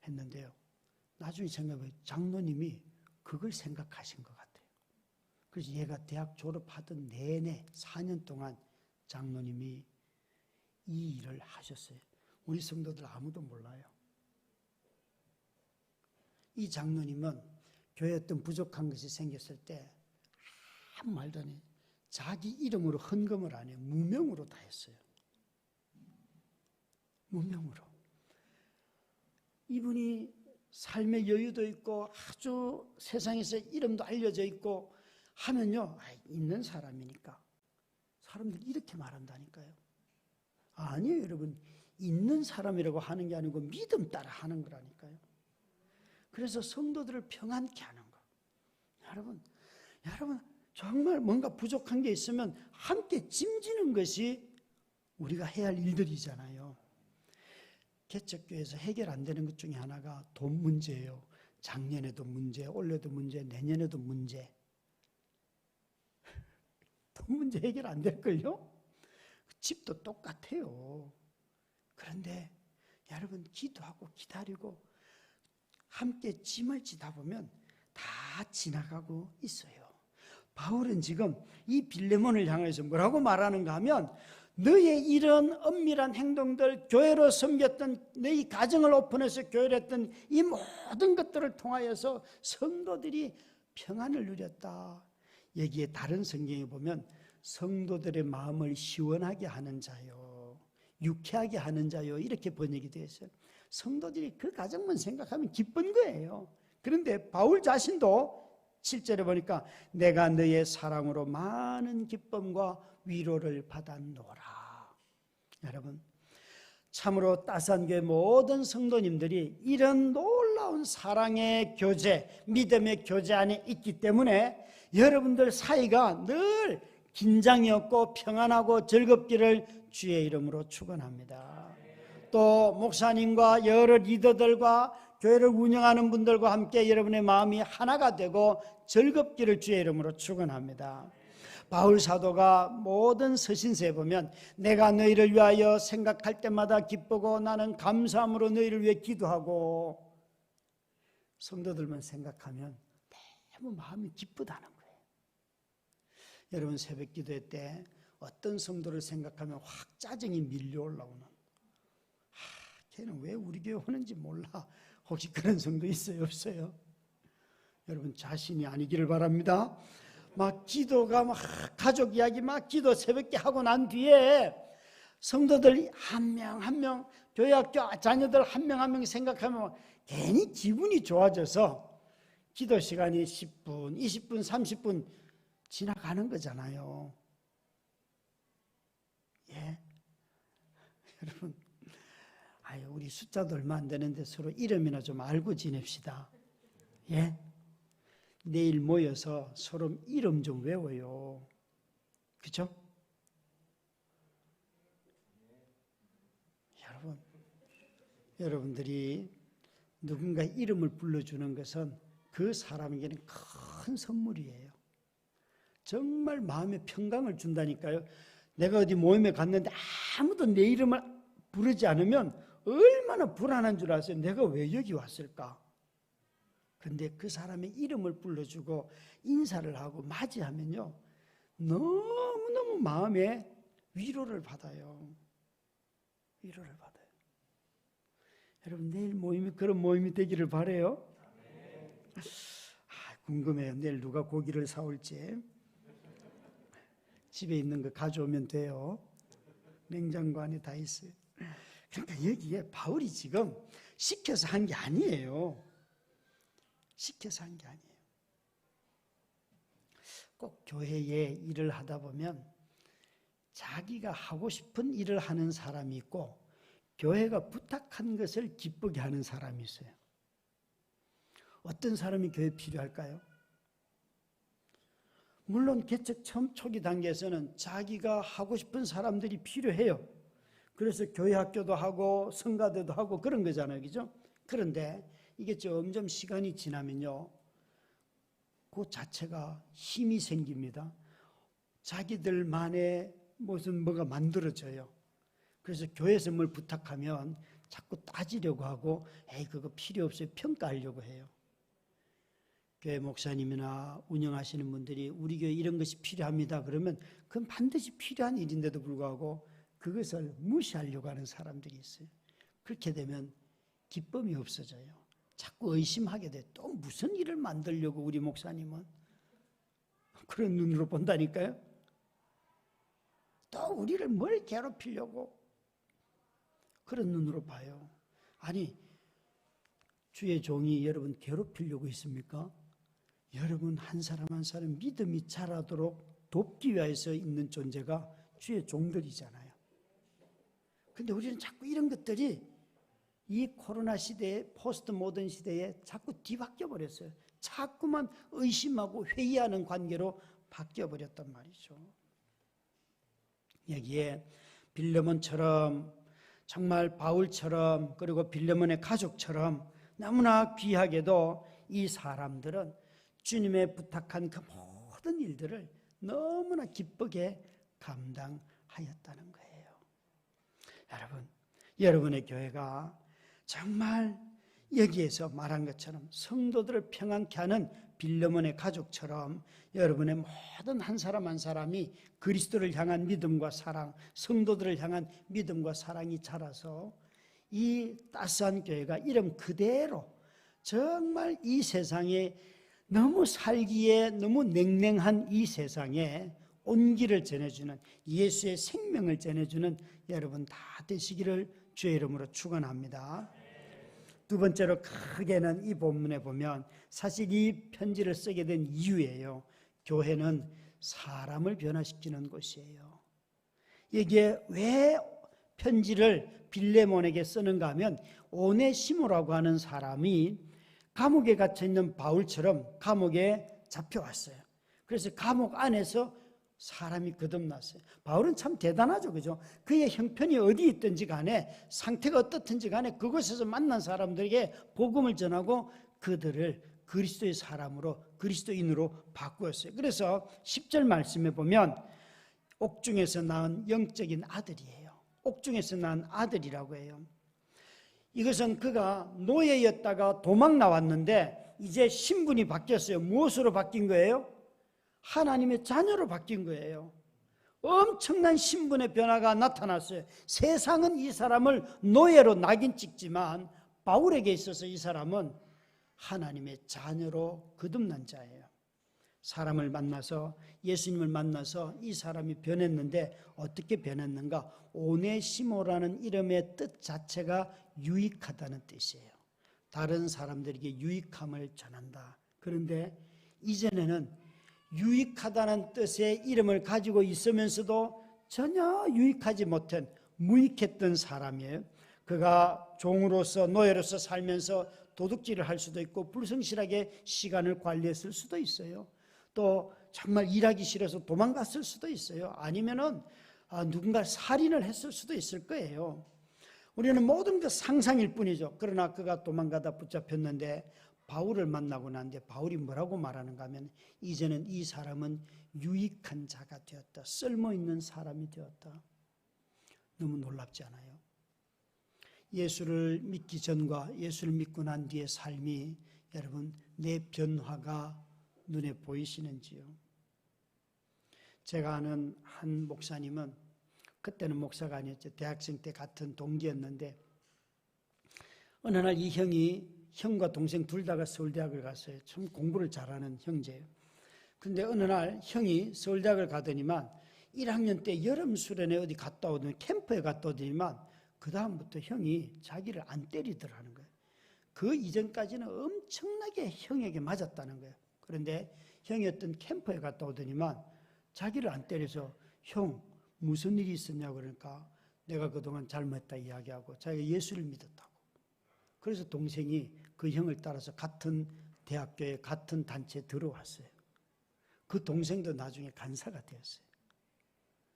했는데요. 나중에 생각해보면 장로님이 그걸 생각하신 것 같아요. 그래서 얘가 대학 졸업하던 내내 4년 동안 장로님이 이 일을 하셨어요. 우리 성도들 아무도 몰라요. 이 장로님은 교회에 어떤 부족한 것이 생겼을 때 아무 말도 안 해요. 자기 이름으로 헌금을 안 해요. 무명으로 다 했어요. 무명으로. 이분이 삶의 여유도 있고 아주 세상에서 이름도 알려져 있고 하면요. 있는 사람이니까. 사람들이 이렇게 말한다니까요. 아니에요, 여러분. 있는 사람이라고 하는 게 아니고 믿음 따라 하는 거라니까요. 그래서 성도들을 평안케 하는 거. 여러분 정말 뭔가 부족한 게 있으면 함께 짐지는 것이 우리가 해야 할 일들이잖아요. 개척교회에서 해결 안 되는 것 중에 하나가 돈 문제예요. 작년에도 문제, 올해도 문제, 내년에도 문제. 돈 문제 해결 안 될걸요? 집도 똑같아요. 그런데 여러분 기도하고 기다리고 함께 짐을 지다 보면 다 지나가고 있어요. 바울은 지금 이 빌레몬을 향해서 뭐라고 말하는가 하면 너의 이런 엄밀한 행동들, 교회로 섬겼던 너희 가정을 오픈해서 교회를 했던 이 모든 것들을 통하여서 성도들이 평안을 누렸다. 여기에 다른 성경에 보면 성도들의 마음을 시원하게 하는 자요, 유쾌하게 하는 자요, 이렇게 번역이 되어 있어요. 성도들이 그 가정만 생각하면 기쁜 거예요. 그런데 바울 자신도 7절에 보니까 내가 너의 사랑으로 많은 기쁨과 위로를 받았노라. 여러분, 참으로 따스한 교회 모든 성도님들이 이런 놀라운 사랑의 교제, 믿음의 교제 안에 있기 때문에 여러분들 사이가 늘 긴장이 없고 평안하고 즐겁기를 주의 이름으로 축원합니다. 또 목사님과 여러 리더들과 교회를 운영하는 분들과 함께 여러분의 마음이 하나가 되고 즐겁기를 주의 이름으로 축원합니다. 바울 사도가 모든 서신서에 보면 내가 너희를 위하여 생각할 때마다 기쁘고 나는 감사함으로 너희를 위해 기도하고, 성도들만 생각하면 너무 마음이 기쁘다는 거예요. 여러분, 새벽 기도회 때 어떤 성도를 생각하면 확 짜증이 밀려 올라오는, 걔는 왜 우리 교회 오는지 몰라. 혹시 그런 성도 있어요, 없어요? 여러분, 자신이 아니기를 바랍니다. 막 기도가 막 가족 이야기 막 기도 새벽에 하고 난 뒤에 성도들 한 명 한 명, 교회학교 자녀들 한 명 한 명 생각하면 괜히 기분이 좋아져서 기도 시간이 10분, 20분, 30분 지나가는 거잖아요. 예, 여러분, 우리 숫자도 얼마 안 되는데 서로 이름이나 좀 알고 지냅시다. 예, 내일 모여서 서로 이름 좀 외워요. 그죠? 여러분들이 누군가 이름을 불러주는 것은 그 사람에게는 큰 선물이에요. 정말 마음의 평강을 준다니까요. 내가 어디 모임에 갔는데 아무도 내 이름을 부르지 않으면 얼마나 불안한 줄 아세요? 내가 왜 여기 왔을까? 근데 그 사람의 이름을 불러주고 인사를 하고 맞이하면요, 너무너무 마음에 위로를 받아요. 위로를 받아요. 여러분, 내일 모임이 그런 모임이 되기를 바라요. 궁금해요. 내일 누가 고기를 사올지. 집에 있는 거 가져오면 돼요. 냉장고 안에 다 있어요. 그러니까 여기에 바울이 지금 시켜서 한 게 아니에요. 시켜서 한 게 아니에요. 꼭 교회에 일을 하다 보면 자기가 하고 싶은 일을 하는 사람이 있고 교회가 부탁한 것을 기쁘게 하는 사람이 있어요. 어떤 사람이 교회에 필요할까요? 물론 개척 처음 초기 단계에서는 자기가 하고 싶은 사람들이 필요해요. 그래서 교회 학교도 하고 성가대도 하고 그런 거잖아요. 그죠? 그런데 이게 점점 시간이 지나면요, 그 자체가 힘이 생깁니다. 자기들만의 무슨 뭐가 만들어져요. 그래서 교회에서 뭘 부탁하면 자꾸 따지려고 하고, 에이 그거 필요 없어요, 평가하려고 해요. 교회 목사님이나 운영하시는 분들이 우리 교회 이런 것이 필요합니다 그러면 그건 반드시 필요한 일인데도 불구하고 그것을 무시하려고 하는 사람들이 있어요. 그렇게 되면 기쁨이 없어져요. 자꾸 의심하게 돼. 또 무슨 일을 만들려고 우리 목사님은 그런 눈으로 본다니까요. 또 우리를 뭘 괴롭히려고 그런 눈으로 봐요. 아니, 주의 종이 여러분 괴롭히려고 있습니까? 여러분 한 사람 한 사람 믿음이 자라도록 돕기 위해서 있는 존재가 주의 종들이잖아요. 근데 우리는 자꾸 이런 것들이 이 코로나 시대에, 포스트 모던 시대에 자꾸 뒤바뀌어 버렸어요. 자꾸만 의심하고 회의하는 관계로 바뀌어 버렸단 말이죠. 여기에 빌레몬처럼, 정말 바울처럼, 그리고 빌레몬의 가족처럼 너무나 귀하게도 이 사람들은 주님의 부탁한 그 모든 일들을 너무나 기쁘게 감당하였다는 거예요. 여러분, 여러분의 교회가 정말 여기에서 말한 것처럼 성도들을 평안케 하는 빌레몬의 가족처럼 여러분의 모든 한 사람 한 사람이 그리스도를 향한 믿음과 사랑, 성도들을 향한 믿음과 사랑이 자라서 이 따스한 교회가 이름 그대로 정말 이 세상에 너무 살기에 너무 냉랭한 이 세상에 온기를 전해주는, 예수의 생명을 전해주는 여러분 다 되시기를 주의 이름으로 축원합니다. 두 번째로 크게는 이 본문에 보면 사실 이 편지를 쓰게 된 이유예요. 교회는 사람을 변화시키는 곳이에요. 이게 왜 편지를 빌레몬에게 쓰는가 하면 오네시모라고 하는 사람이 감옥에 갇혀있는 바울처럼 감옥에 잡혀왔어요. 그래서 감옥 안에서 사람이 거듭났어요. 바울은 참 대단하죠, 그죠? 그의 형편이 어디 있든지 간에, 상태가 어떻든지 간에 그곳에서 만난 사람들에게 복음을 전하고 그들을 그리스도의 사람으로, 그리스도인으로 바꾸었어요. 그래서 10절 말씀에 보면 옥중에서 낳은 영적인 아들이에요. 옥중에서 낳은 아들이라고 해요. 이것은 그가 노예였다가 도망 나왔는데 이제 신분이 바뀌었어요. 무엇으로 바뀐 거예요? 하나님의 자녀로 바뀐 거예요. 엄청난 신분의 변화가 나타났어요. 세상은 이 사람을 노예로 낙인 찍지만 바울에게 있어서 이 사람은 하나님의 자녀로 거듭난 자예요. 사람을 만나서, 예수님을 만나서 이 사람이 변했는데 어떻게 변했는가? 오네시모라는 이름의 뜻 자체가 유익하다는 뜻이에요. 다른 사람들에게 유익함을 전한다. 그런데 이전에는 유익하다는 뜻의 이름을 가지고 있으면서도 전혀 유익하지 못한 무익했던 사람이에요. 그가 종으로서, 노예로서 살면서 도둑질을 할 수도 있고 불성실하게 시간을 관리했을 수도 있어요. 또 정말 일하기 싫어서 도망갔을 수도 있어요. 아니면은 누군가 살인을 했을 수도 있을 거예요. 우리는 모든 것 상상일 뿐이죠. 그러나 그가 도망가다 붙잡혔는데 바울을 만나고 난 뒤에 바울이 뭐라고 말하는가 하면 이제는 이 사람은 유익한 자가 되었다. 쓸모있는 사람이 되었다. 너무 놀랍지 않아요? 예수를 믿기 전과 예수를 믿고 난 뒤의 삶이 여러분 내 변화가 눈에 보이시는지요? 제가 아는 한 목사님은 그때는 목사가 아니었죠. 대학생 때 같은 동기였는데 어느 날 이 형과 동생 둘 다가 서울대학을 갔어요. 참 공부를 잘하는 형제예요. 그런데 어느 날 형이 서울대학을 가더니만 1학년 때 여름 수련회 어디 갔다 오더니 캠프에 갔다 오더니만 그 다음부터 형이 자기를 안 때리더라는 거예요. 그 이전까지는 엄청나게 형에게 맞았다는 거예요. 그런데 형이 어떤 캠프에 갔다 오더니만 자기를 안 때려서 형 무슨 일이 있었냐고 그러니까 내가 그동안 잘못했다 이야기하고 자기가 예수를 믿었다고. 그래서 동생이 그 형을 따라서 같은 대학교에 같은 단체에 들어왔어요. 그 동생도 나중에 간사가 되었어요.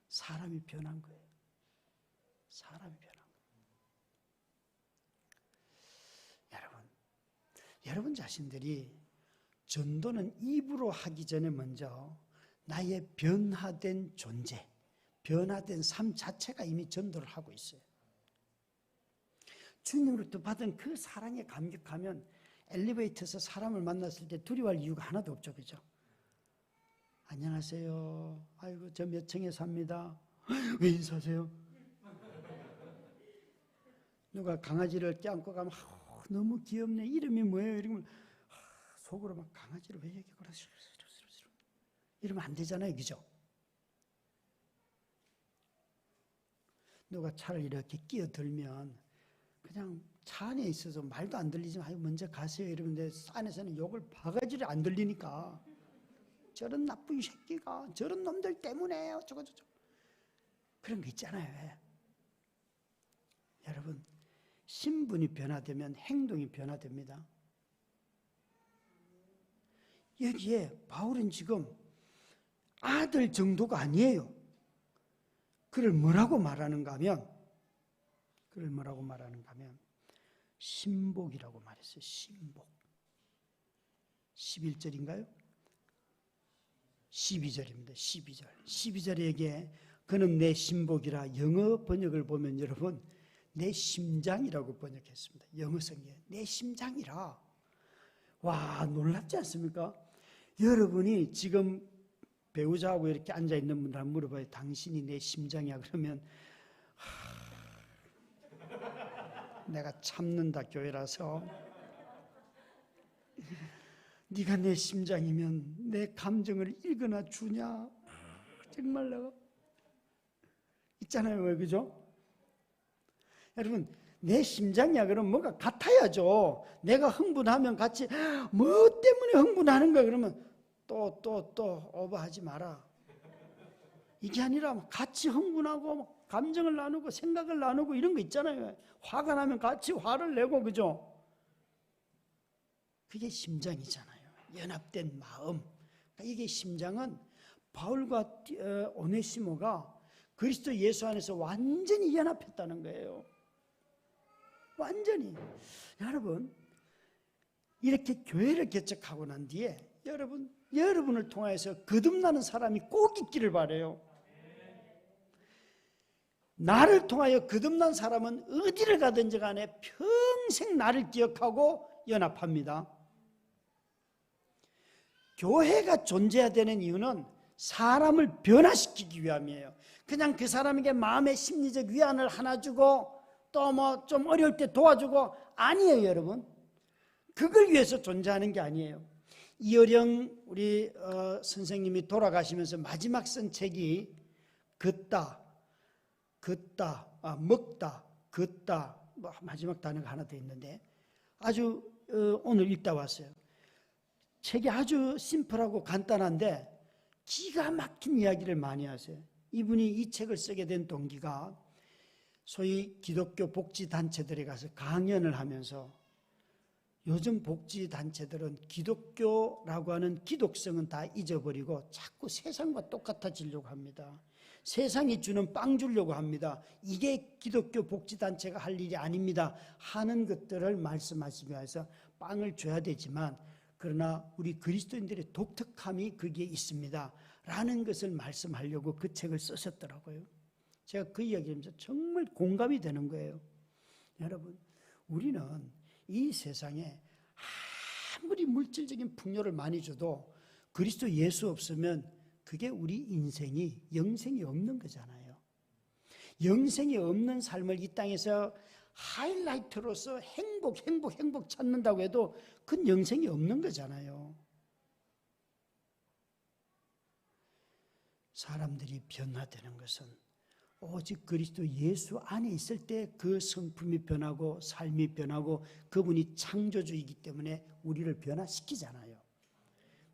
사람이 변한 거예요. 사람이 변한 거예요. 여러분 자신들이 전도는 입으로 하기 전에 먼저 나의 변화된 존재, 변화된 삶 자체가 이미 전도를 하고 있어요. 주님으로부터 받은 그 사랑에 감격하면 엘리베이터에서 사람을 만났을 때 두려워할 이유가 하나도 없죠. 그죠? 안녕하세요. 아이고 저 몇 층에 삽니다. 왜 인사하세요? 누가 강아지를 껴안고 가면 너무 귀엽네. 이름이 뭐예요? 이러면 속으로 막 강아지를 왜 여기 그러시 이러면 안 되잖아요. 그죠? 누가 차를 이렇게 끼어들면 그냥 차 안에 있어서 말도 안 들리지만 아유 먼저 가세요 이러는데 안에서는 욕을 바가지를 안 들리니까 저런 나쁜 새끼가 저런 놈들 때문에 어쩌고저쩌고 그런 거 있잖아요. 왜? 여러분 신분이 변화되면 행동이 변화됩니다. 여기에 바울은 지금 아들 정도가 아니에요. 그를 뭐라고 말하는가 하면 신복이라고 말했어요. 신복. 11절인가요? 12절입니다. 12절에게 그는 내 신복이라 영어 번역을 보면 여러분 내 심장이라고 번역했습니다. 영어 성경에 내 심장이라. 와, 놀랍지 않습니까? 여러분이 지금 배우자하고 이렇게 앉아있는 분들 한번 물어봐요. 당신이 내 심장이야. 그러면 내가 참는다 교회라서. 네가 내 심장이면 내 감정을 읽거나 주냐? 정말 내가 있잖아요. 왜 그죠? 여러분, 내 심장이야 그러면 뭐가 같아야죠. 내가 흥분하면 같이 뭐 때문에 흥분하는 거야 그러면 또 오버하지 마라. 이게 아니라 같이 흥분하고 감정을 나누고 생각을 나누고 이런 거 있잖아요. 화가 나면 같이 화를 내고, 그죠? 그게 심장이잖아요. 연합된 마음. 그러니까 이게 심장은 바울과 오네시모가 그리스도 예수 안에서 완전히 연합했다는 거예요. 완전히. 여러분, 이렇게 교회를 개척하고 난 뒤에 여러분을 통해서 거듭나는 사람이 꼭 있기를 바라요. 나를 통하여 거듭난 사람은 어디를 가든지 간에 평생 나를 기억하고 연합합니다. 교회가 존재해야 되는 이유는 사람을 변화시키기 위함이에요. 그냥 그 사람에게 마음의 심리적 위안을 하나 주고 또 뭐 좀 어려울 때 도와주고 아니에요, 여러분. 그걸 위해서 존재하는 게 아니에요. 이어령 우리 선생님이 돌아가시면서 마지막 쓴 책이 먹다, 걷다, 뭐 마지막 단어가 하나 더 있는데 아주 오늘 읽다 왔어요. 책이 아주 심플하고 간단한데 기가 막힌 이야기를 많이 하세요. 이분이 이 책을 쓰게 된 동기가 소위 기독교 복지단체들에 가서 강연을 하면서 요즘 복지단체들은 기독교라고 하는 기독성은 다 잊어버리고 자꾸 세상과 똑같아지려고 합니다. 세상이 주는 빵 주려고 합니다. 이게 기독교 복지단체가 할 일이 아닙니다 하는 것들을 말씀하시면서 빵을 줘야 되지만 그러나 우리 그리스도인들의 독특함이 거기에 있습니다 라는 것을 말씀하려고 그 책을 쓰셨더라고요. 제가 그 이야기하면서 정말 공감이 되는 거예요. 여러분, 우리는 이 세상에 아무리 물질적인 풍요를 많이 줘도 그리스도 예수 없으면 그게 우리 인생이 영생이 없는 거잖아요. 영생이 없는 삶을 이 땅에서 하이라이트로서 행복 찾는다고 해도 그건 영생이 없는 거잖아요. 사람들이 변화되는 것은 오직 그리스도 예수 안에 있을 때 그 성품이 변하고 삶이 변하고 그분이 창조주이기 때문에 우리를 변화시키잖아요.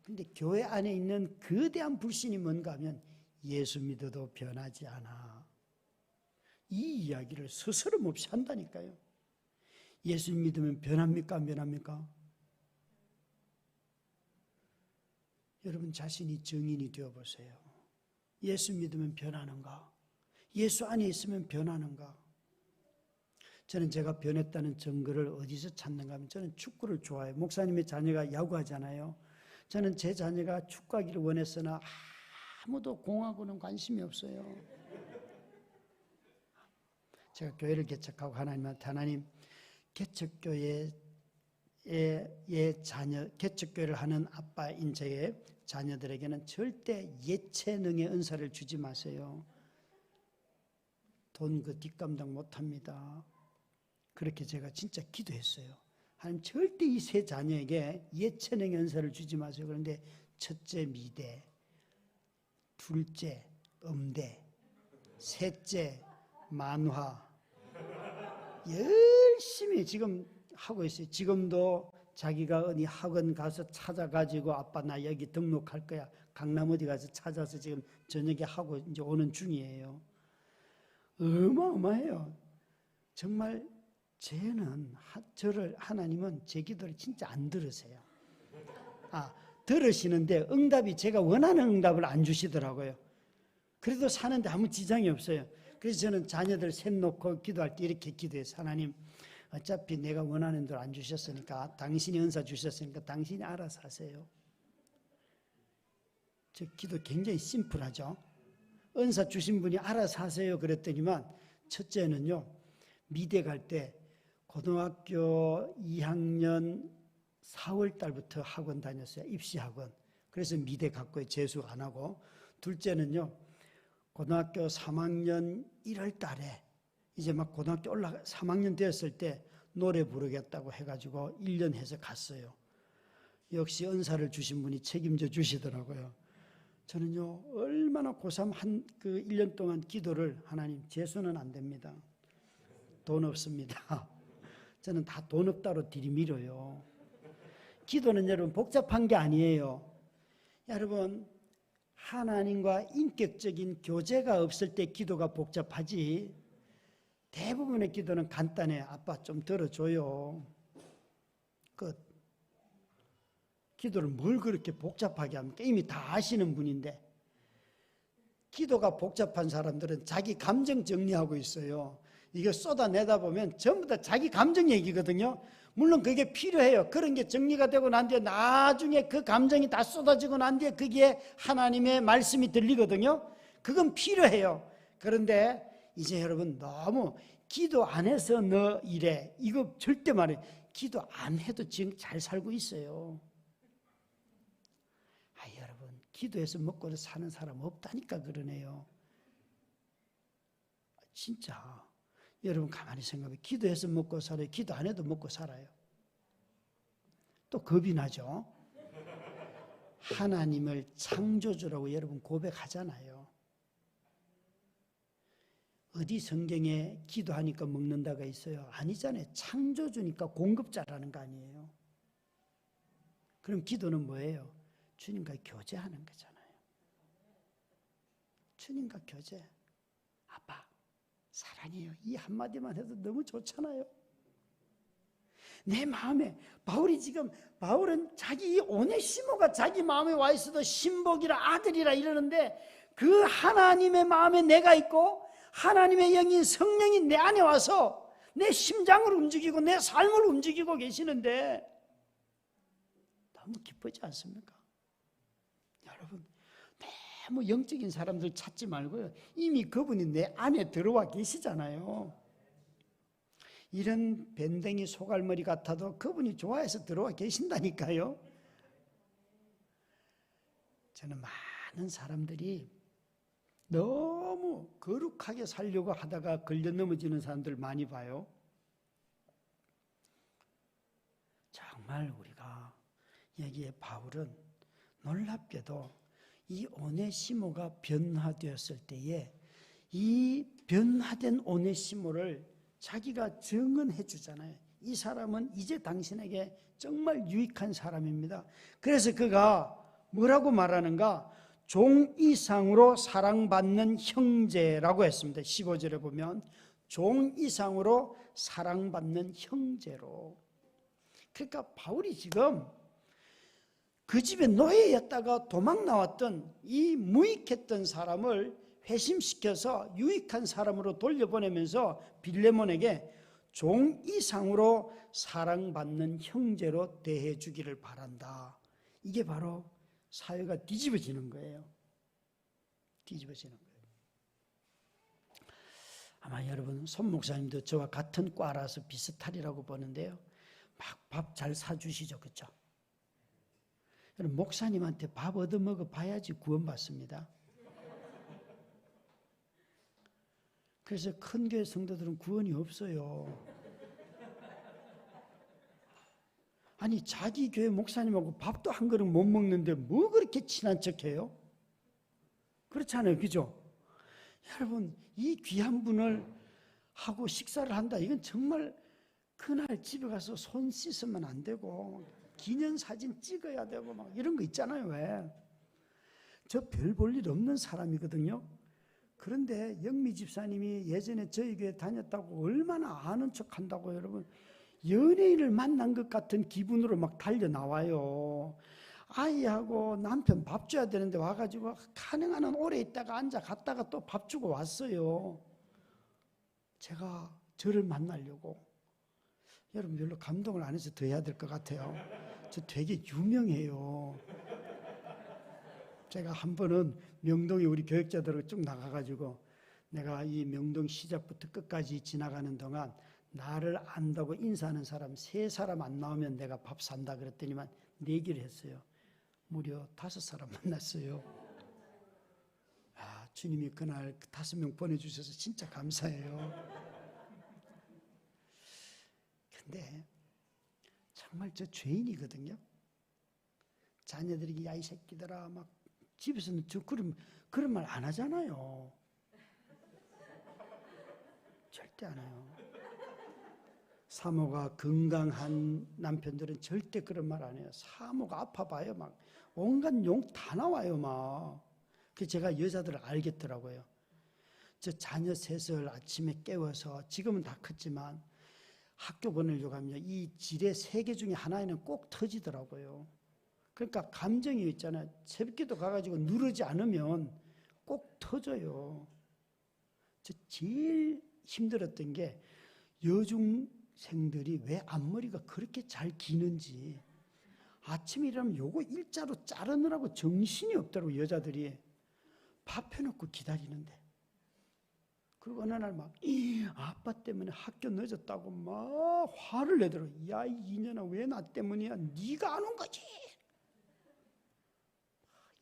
그런데 교회 안에 있는 거대한 불신이 뭔가 하면 예수 믿어도 변하지 않아. 이 이야기를 스스럼 없이 한다니까요. 예수 믿으면 변합니까? 안 변합니까? 여러분 자신이 증인이 되어보세요. 예수 믿으면 변하는가? 예수 안에 있으면 변하는가? 저는 제가 변했다는 증거를 어디서 찾는가 하면 저는 축구를 좋아해요. 목사님의 자녀가 야구하잖아요. 저는 제 자녀가 축구하기를 원했으나 아무도 공하고는 관심이 없어요. 제가 교회를 개척하고 하나님한테 하나님 개척교회의 자녀, 개척교회를 하는 아빠인 저의 자녀들에게는 절대 예체능의 은사를 주지 마세요. 돈 그 뒷감당 못합니다. 그렇게 제가 진짜 기도했어요. 하나님 절대 이 세 자녀에게 예체능의 은사를 주지 마세요. 그런데 첫째 미대, 둘째 음대, 셋째 만화 열심히 지금 하고 있어요. 지금도 자기가 어디 학원 가서 찾아가지고 아빠 나 여기 등록할 거야. 강남 어디 가서 찾아서 지금 저녁에 하고 이제 오는 중이에요. 어마어마해요. 정말 쟤는 하나님은 제 기도를 진짜 안 들으세요. 들으시는데 응답이 제가 원하는 응답을 안 주시더라고요. 그래도 사는데 아무 지장이 없어요. 그래서 저는 자녀들 셋 놓고 기도할 때 이렇게 기도해서 하나님 어차피 내가 원하는 대로 안 주셨으니까 당신이 은사 주셨으니까 당신이 알아서 하세요. 저 기도 굉장히 심플하죠. 은사 주신 분이 알아서 하세요 그랬더니만 첫째는요 미대 갈 때 고등학교 2학년 4월 달부터 학원 다녔어요. 입시학원. 그래서 미대 갔고요. 재수 안 하고. 둘째는요, 고등학교 3학년 1월 달에 이제 막 고등학교 3학년 되었을 때 노래 부르겠다고 해가지고 1년 해서 갔어요. 역시 은사를 주신 분이 책임져 주시더라고요. 저는요, 얼마나 고3 그 1년 동안 기도를, 하나님, 재수는 안 됩니다. 돈 없습니다. 저는 다 돈 없다로 들이밀어요. 기도는 여러분 복잡한 게 아니에요. 여러분, 하나님과 인격적인 교제가 없을 때 기도가 복잡하지, 대부분의 기도는 간단해. 아빠 좀 들어줘요. 끝. 기도를 뭘 그렇게 복잡하게 합니까? 이미 다 아시는 분인데. 기도가 복잡한 사람들은 자기 감정 정리하고 있어요. 이거 쏟아내다 보면 전부 다 자기 감정 얘기거든요. 물론 그게 필요해요. 그런 게 정리가 되고 난 뒤에 나중에 그 감정이 다 쏟아지고 난 뒤에 거기에 하나님의 말씀이 들리거든요. 그건 필요해요. 그런데 이제 여러분 너무 기도 안 해서 너 이래, 이거 절대 말해. 기도 안 해도 지금 잘 살고 있어요. 여러분, 기도해서 먹고 사는 사람 없다니까 그러네요. 진짜 여러분 가만히 생각해. 기도해서 먹고 살아요? 기도 안 해도 먹고 살아요? 또 겁이 나죠. 하나님을 창조주라고 여러분 고백하잖아요. 어디 성경에 기도하니까 먹는다가 있어요? 아니잖아요. 창조주니까 공급자라는 거 아니에요. 그럼 기도는 뭐예요? 주님과 교제하는 거잖아요. 주님과 교제. 아빠 사랑해요. 이 한마디만 해도 너무 좋잖아요. 내 마음에 바울은 자기 오네시모가 자기 마음에 와 있어도 신복이라 아들이라 이러는데, 그 하나님의 마음에 내가 있고 하나님의 영인 성령이 내 안에 와서 내 심장을 움직이고 내 삶을 움직이고 계시는데 너무 기쁘지 않습니까? 여러분, 너무 영적인 사람들 찾지 말고요, 이미 그분이 내 안에 들어와 계시잖아요. 이런 밴댕이 소갈머리 같아도 그분이 좋아해서 들어와 계신다니까요. 저는 많은 사람들이 너무 거룩하게 살려고 하다가 걸려 넘어지는 사람들 많이 봐요. 정말 우리가 여기에 바울은 놀랍게도 이 오네시모가 변화되었을 때에 이 변화된 오네시모를 자기가 증언해 주잖아요. 이 사람은 이제 당신에게 정말 유익한 사람입니다. 그래서 그가 뭐라고 말하는가? 종 이상으로 사랑받는 형제라고 했습니다. 15절에 보면 종 이상으로 사랑받는 형제로. 그러니까 바울이 지금 그 집에 노예였다가 도망 나왔던 이 무익했던 사람을 회심시켜서 유익한 사람으로 돌려보내면서 빌레몬에게 종 이상으로 사랑받는 형제로 대해 주기를 바란다. 이게 바로 사회가 뒤집어지는 거예요. 뒤집어지는 거예요. 아마 여러분 손 목사님도 저와 같은 과라서 비슷하리라고 보는데요, 막 밥 잘 사주시죠, 그렇죠? 목사님한테 밥 얻어먹어 봐야지 구원받습니다. 그래서 큰 교회 성도들은 구원이 없어요. 아니, 자기 교회 목사님하고 밥도 한 그릇 못 먹는데 뭐 그렇게 친한 척해요? 그렇잖아요, 그죠? 여러분, 이 귀한 분을 하고 식사를 한다, 이건 정말 그날 집에 가서 손 씻으면 안 되고 기념사진 찍어야 되고 막 이런 거 있잖아요. 왜? 저 별 볼 일 없는 사람이거든요. 그런데 영미 집사님이 예전에 저희 교회 다녔다고 얼마나 아는 척 한다고, 여러분. 연예인을 만난 것 같은 기분으로 막 달려 나와요. 아이하고 남편 밥 줘야 되는데 와가지고 가능한 한 오래 있다가 앉아 갔다가 또 밥 주고 왔어요. 제가 저를 만나려고. 여러분, 별로 감동을 안 해서 더 해야 될 것 같아요. 저 되게 유명해요. 제가 한 번은 명동에 우리 교역자들하고 쭉 나가가지고 내가 이 명동 시작부터 끝까지 지나가는 동안 나를 안다고 인사하는 사람 3사람 안 나오면 내가 밥 산다 그랬더니만 내기를 했어요. 무려 5사람 만났어요. 아, 주님이 그날 5명 보내주셔서 진짜 감사해요. 근데 정말 저 죄인이거든요. 자녀들이 야 이 새끼들아 막 집에서는 저 그런 말 안 하잖아요. 절대 안 해요. 사모가 건강한 남편들은 절대 그런 말 안 해요. 사모가 아파봐요. 막 온갖 용 다 나와요. 막. 그래서 제가 여자들을 알겠더라고요. 저 자녀 셋을 아침에 깨워서 지금은 다 컸지만 학교 보내려고 하면 이 지뢰 3개 중에 하나에는 꼭 터지더라고요. 그러니까 감정이 있잖아요. 새벽기도 가가지고 누르지 않으면 꼭 터져요. 저 제일 힘들었던 게 여중생들이 왜 앞머리가 그렇게 잘 기는지 아침에 일어나면 요거 일자로 자르느라고 정신이 없더라고요. 여자들이 밥 해놓고 기다리는데 그리고 어느 날 막 아빠 때문에 학교 늦었다고 막 화를 내더라고요. 야 이 이년아 왜 나 때문이야. 네가 안 온 거지.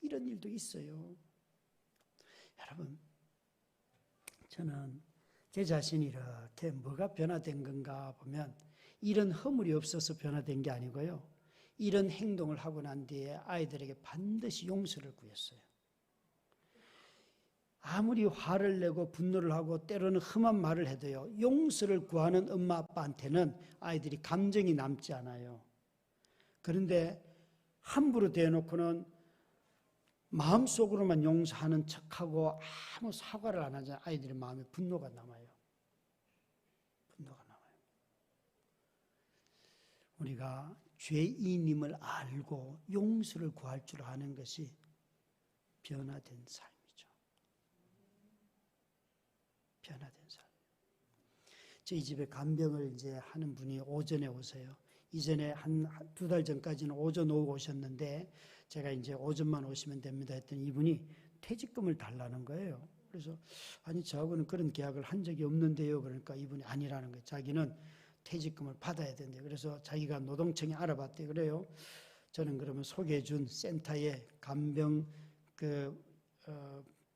이런 일도 있어요. 여러분 저는 제 자신이 이렇게 뭐가 변화된 건가 보면 이런 허물이 없어서 변화된 게 아니고요. 이런 행동을 하고 난 뒤에 아이들에게 반드시 용서를 구했어요. 아무리 화를 내고 분노를 하고 때로는 험한 말을 해도요. 용서를 구하는 엄마 아빠한테는 아이들이 감정이 남지 않아요. 그런데 함부로 대놓고는 마음속으로만 용서하는 척하고 아무 사과를 안 하자 아이들의 마음에 분노가 남아요. 분노가 남아요. 우리가 죄인임을 알고 용서를 구할 줄 아는 것이 변화된 삶이죠. 변화된 삶. 저희 집에 간병을 이제 하는 분이 오전에 오세요. 이전에 한 2달 전까지는 오전 오후 오셨는데 제가 이제 오전만 오시면 됩니다 했더니 이분이 퇴직금을 달라는 거예요. 그래서 아니 저하고는 그런 계약을 한 적이 없는데요. 그러니까 이분이 아니라는 거예요. 자기는 퇴직금을 받아야 된대요. 그래서 자기가 노동청에 알아봤대요. 그래요. 저는 그러면 소개해 준 센터에 간병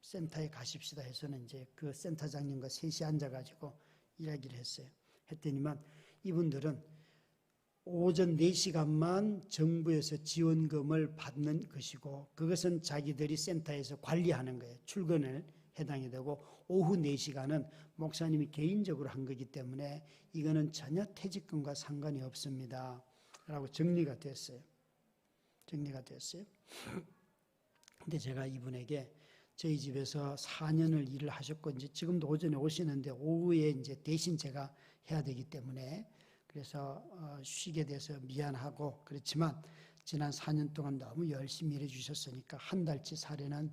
센터에 가십시다 해서는 이제 그 센터장님과 셋이 앉아가지고 이야기를 했어요. 했더니만 이분들은 오전 4시간만 정부에서 지원금을 받는 것이고 그것은 자기들이 센터에서 관리하는 거예요. 출근을 해당이 되고 오후 4시간은 목사님이 개인적으로 한 거기 때문에 이거는 전혀 퇴직금과 상관이 없습니다. 라고 정리가 됐어요. 정리가 됐어요. 근데 제가 이분에게 저희 집에서 4년을 일을 하셨고 이제 지금도 오전에 오시는데 오후에 이제 대신 제가 해야 되기 때문에 그래서 쉬게 돼서 미안하고 그렇지만 지난 4년 동안 너무 열심히 일해 주셨으니까 한 달치 사례는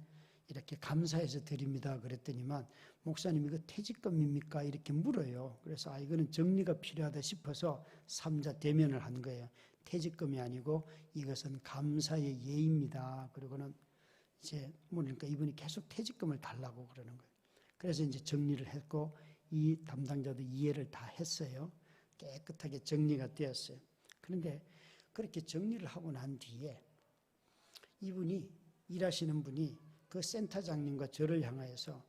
이렇게 감사해서 드립니다. 그랬더니만 목사님 이거 퇴직금입니까? 이렇게 물어요. 그래서 이거는 정리가 필요하다 싶어서 3자 대면을 한 거예요. 퇴직금이 아니고 이것은 감사의 예입니다. 그리고는 이제 그러니까 이분이 계속 퇴직금을 달라고 그러는 거예요. 그래서 이제 정리를 했고 이 담당자도 이해를 다 했어요. 깨끗하게 정리가 되었어요. 그런데 그렇게 정리를 하고 난 뒤에 이분이 일하시는 분이 그 센터장님과 저를 향하여서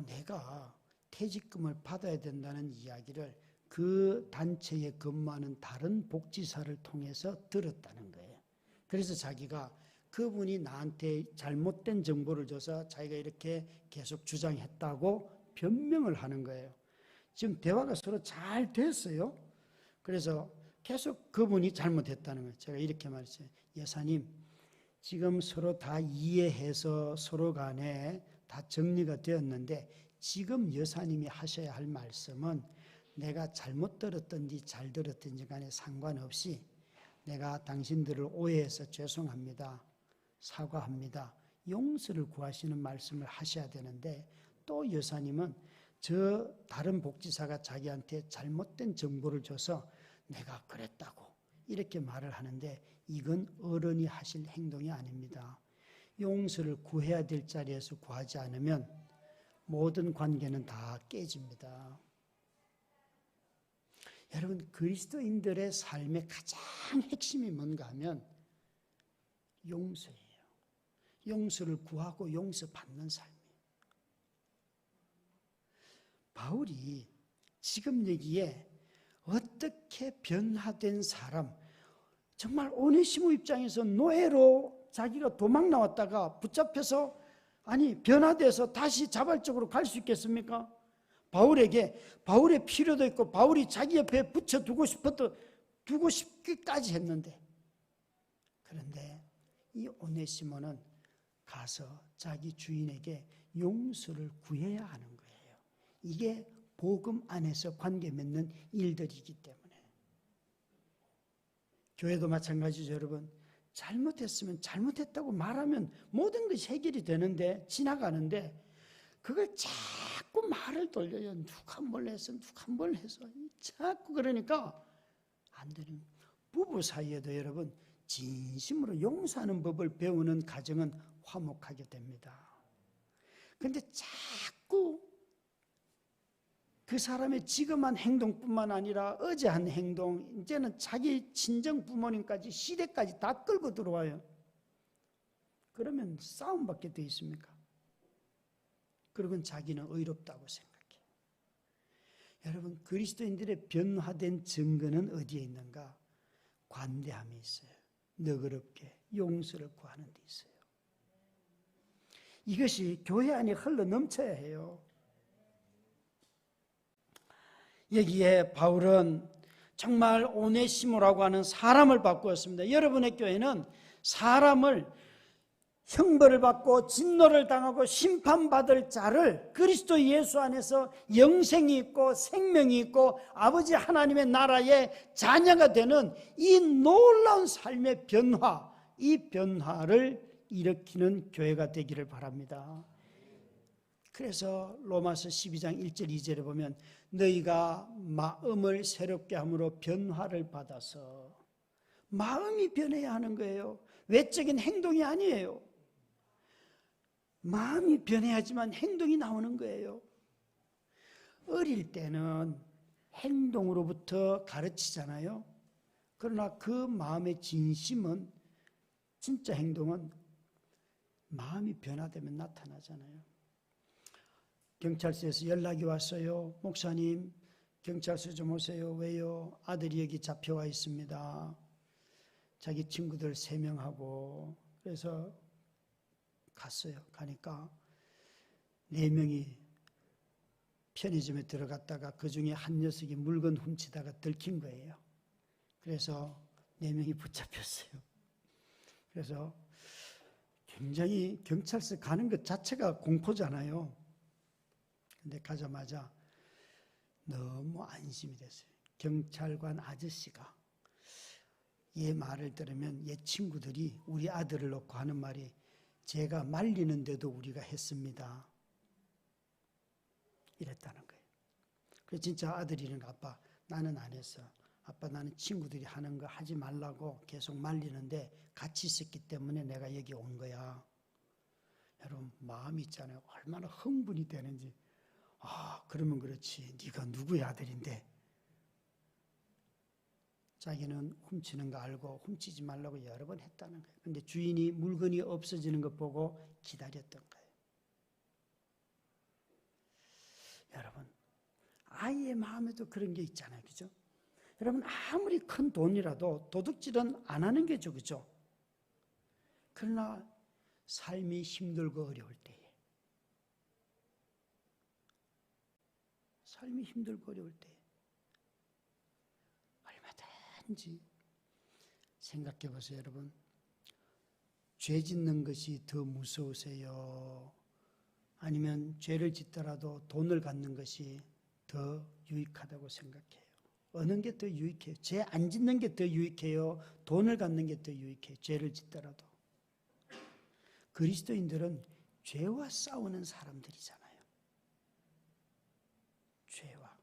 내가 퇴직금을 받아야 된다는 이야기를 그 단체에 근무하는 다른 복지사를 통해서 들었다는 거예요. 그래서 자기가 그분이 나한테 잘못된 정보를 줘서 자기가 이렇게 계속 주장했다고 변명을 하는 거예요. 지금 대화가 서로 잘 됐어요. 그래서 계속 그분이 잘못했다는 거예요. 제가 이렇게 말했어요. 여사님, 지금 서로 다 이해해서 서로 간에 다 정리가 되었는데 지금 여사님이 하셔야 할 말씀은 내가 잘못 들었든지 잘 들었든지 간에 상관없이 내가 당신들을 오해해서 죄송합니다. 사과합니다. 용서를 구하시는 말씀을 하셔야 되는데 또 여사님은 저 다른 복지사가 자기한테 잘못된 정보를 줘서 내가 그랬다고 이렇게 말을 하는데 이건 어른이 하실 행동이 아닙니다. 용서를 구해야 될 자리에서 구하지 않으면 모든 관계는 다 깨집니다. 여러분, 그리스도인들의 삶의 가장 핵심이 뭔가 하면 용서예요. 용서를 구하고 용서받는 삶이에요. 바울이 지금 여기에 어떻게 변화된 사람, 정말 오네시모 입장에서 노예로 자기가 도망 나왔다가 붙잡혀서 변화돼서 다시 자발적으로 갈 수 있겠습니까? 바울에게 바울의 필요도 있고 바울이 자기 옆에 붙여두고 두고 싶기까지 했는데, 그런데 이 오네시모는 가서 자기 주인에게 용서를 구해야 하는 거예요. 이게 복음 안에서 관계 맺는 일들이기 때문에. 교회도 마찬가지죠, 여러분. 잘못했으면 잘못했다고 말하면 모든 것이 해결이 되는데, 지나가는데, 그걸 자꾸 말을 돌려요. 누가 뭘 해서 누가 뭘 해서 자꾸 그러니까 안 되는. 부부 사이에도 여러분, 진심으로 용서하는 법을 배우는 가정은 화목하게 됩니다. 그런데 자꾸 그 사람의 지금 한 행동뿐만 아니라 어제 한 행동, 이제는 자기 친정 부모님까지 시대까지 다 끌고 들어와요. 그러면 싸움밖에 돼 있습니까? 그리고 자기는 의롭다고 생각해요. 여러분, 그리스도인들의 변화된 증거는 어디에 있는가? 관대함이 있어요. 너그럽게 용서를 구하는 데 있어요. 이것이 교회 안에 흘러 넘쳐야 해요. 여기에 바울은 정말 오네시모라고 하는 사람을 바꾸었습니다. 여러분의 교회는 사람을 형벌을 받고 진노를 당하고 심판받을 자를 그리스도 예수 안에서 영생이 있고 생명이 있고 아버지 하나님의 나라의 자녀가 되는 이 놀라운 삶의 변화, 이 변화를 일으키는 교회가 되기를 바랍니다. 그래서 로마서 12장 1절 2절에 보면 너희가 마음을 새롭게 함으로 변화를 받아서, 마음이 변해야 하는 거예요. 외적인 행동이 아니에요. 마음이 변해야지만 행동이 나오는 거예요. 어릴 때는 행동으로부터 가르치잖아요. 그러나 그 마음의 진심은, 진짜 행동은 마음이 변화되면 나타나잖아요. 경찰서에서 연락이 왔어요. 목사님, 경찰서 좀 오세요. 왜요? 아들이 여기 잡혀와 있습니다. 자기 친구들 3명하고. 그래서 갔어요. 가니까 4명이 편의점에 들어갔다가 그 중에 한 녀석이 물건 훔치다가 들킨 거예요. 그래서 4명이 붙잡혔어요. 그래서 굉장히 경찰서 가는 것 자체가 공포잖아요. 근데 가자마자 너무 안심이 됐어요. 경찰관 아저씨가 얘 말을 들으면 얘 친구들이 우리 아들을 놓고 하는 말이 제가 말리는데도 우리가 했습니다. 이랬다는 거예요. 그래서 진짜 아들이 이러는, 아빠 나는 안 했어. 아빠 나는 친구들이 하는 거 하지 말라고 계속 말리는데 같이 있었기 때문에 내가 여기 온 거야. 여러분 마음이 있잖아요. 얼마나 흥분이 되는지. 아 그러면 그렇지. 네가 누구의 아들인데. 자기는 훔치는 거 알고 훔치지 말라고 여러 번 했다는 거예요. 근데 주인이 물건이 없어지는 것 보고 기다렸던 거예요. 여러분 아이의 마음에도 그런 게 있잖아요. 그죠? 여러분 아무리 큰 돈이라도 도둑질은 안 하는 게죠. 그죠? 그러나 삶이 힘들고 어려울 때에, 삶이 힘들고 어려울 때 얼마든지 생각해 보세요. 여러분 죄 짓는 것이 더 무서우세요? 아니면 죄를 짓더라도 돈을 갖는 것이 더 유익하다고 생각해요? 어느 게 더 유익해요? 죄 안 짓는 게 더 유익해요? 돈을 갖는 게 더 유익해요? 죄를 짓더라도. 그리스도인들은 죄와 싸우는 사람들이잖아요. 죄와.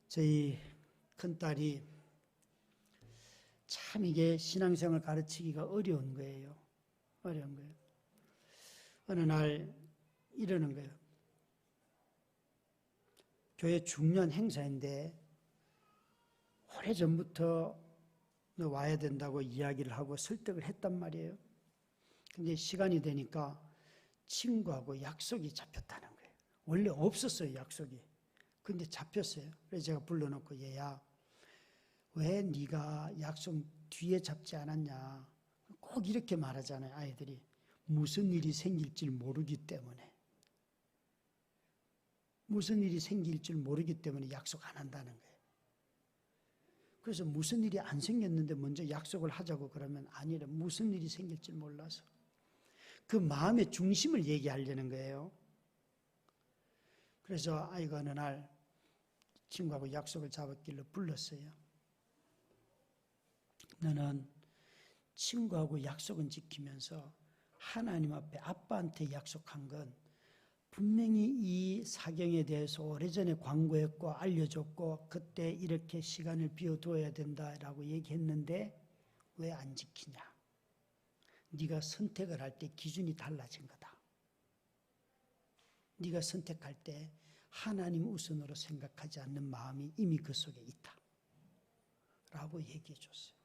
저희 큰딸이 참 이게 신앙생활 가르치기가 어려운 거예요. 어려운 거예요. 어느 날 이러는 거예요. 교회 중요한 행사인데 오래전부터 너 와야 된다고 이야기를 하고 설득을 했단 말이에요. 근데 시간이 되니까 친구하고 약속이 잡혔다는 거예요. 원래 없었어요, 약속이. 근데 잡혔어요. 그래서 제가 불러놓고 얘야, 왜 네가 약속 뒤에 잡지 않았냐. 꼭 이렇게 말하잖아요, 아이들이. 무슨 일이 생길지 모르기 때문에. 무슨 일이 생길 줄 모르기 때문에 약속 안 한다는 거예요. 그래서 무슨 일이 안 생겼는데 먼저 약속을 하자고 그러면 아니래. 무슨 일이 생길 줄 몰라서. 그 마음의 중심을 얘기하려는 거예요. 그래서 아이가 어느 날 친구하고 약속을 잡았길래 불렀어요. 너는 친구하고 약속은 지키면서 하나님 앞에 아빠한테 약속한 건 분명히 이 사경에 대해서 오래전에 광고했고 알려줬고 그때 이렇게 시간을 비워두어야 된다라고 얘기했는데 왜 안 지키냐. 네가 선택을 할 때 기준이 달라진 거다. 네가 선택할 때 하나님 우선으로 생각하지 않는 마음이 이미 그 속에 있다. 라고 얘기해 줬어요.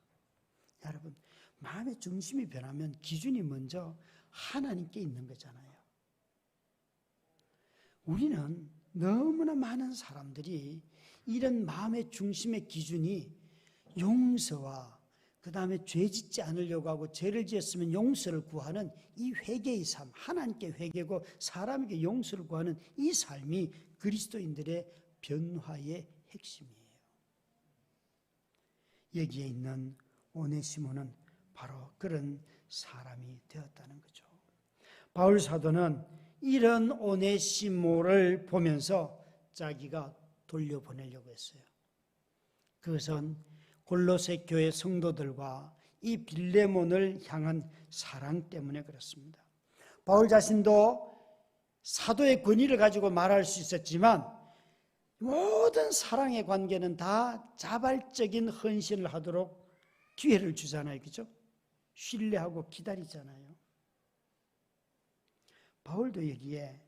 여러분, 마음의 중심이 변하면 기준이 먼저 하나님께 있는 거잖아요. 우리는 너무나 많은 사람들이 이런 마음의 중심의 기준이 용서와 그 다음에 죄 짓지 않으려고 하고 죄를 지었으면 용서를 구하는 이 회개의 삶, 하나님께 회개고 사람에게 용서를 구하는 이 삶이 그리스도인들의 변화의 핵심이에요. 여기에 있는 오네시모는 바로 그런 사람이 되었다는 거죠. 바울 사도는 이런 오네시모를 보면서 자기가 돌려보내려고 했어요. 그것은 골로새 교회 성도들과 이 빌레몬을 향한 사랑 때문에 그렇습니다. 바울 자신도 사도의 권위를 가지고 말할 수 있었지만 모든 사랑의 관계는 다 자발적인 헌신을 하도록 기회를 주잖아요. 그죠? 신뢰하고 기다리잖아요. 바울도 여기에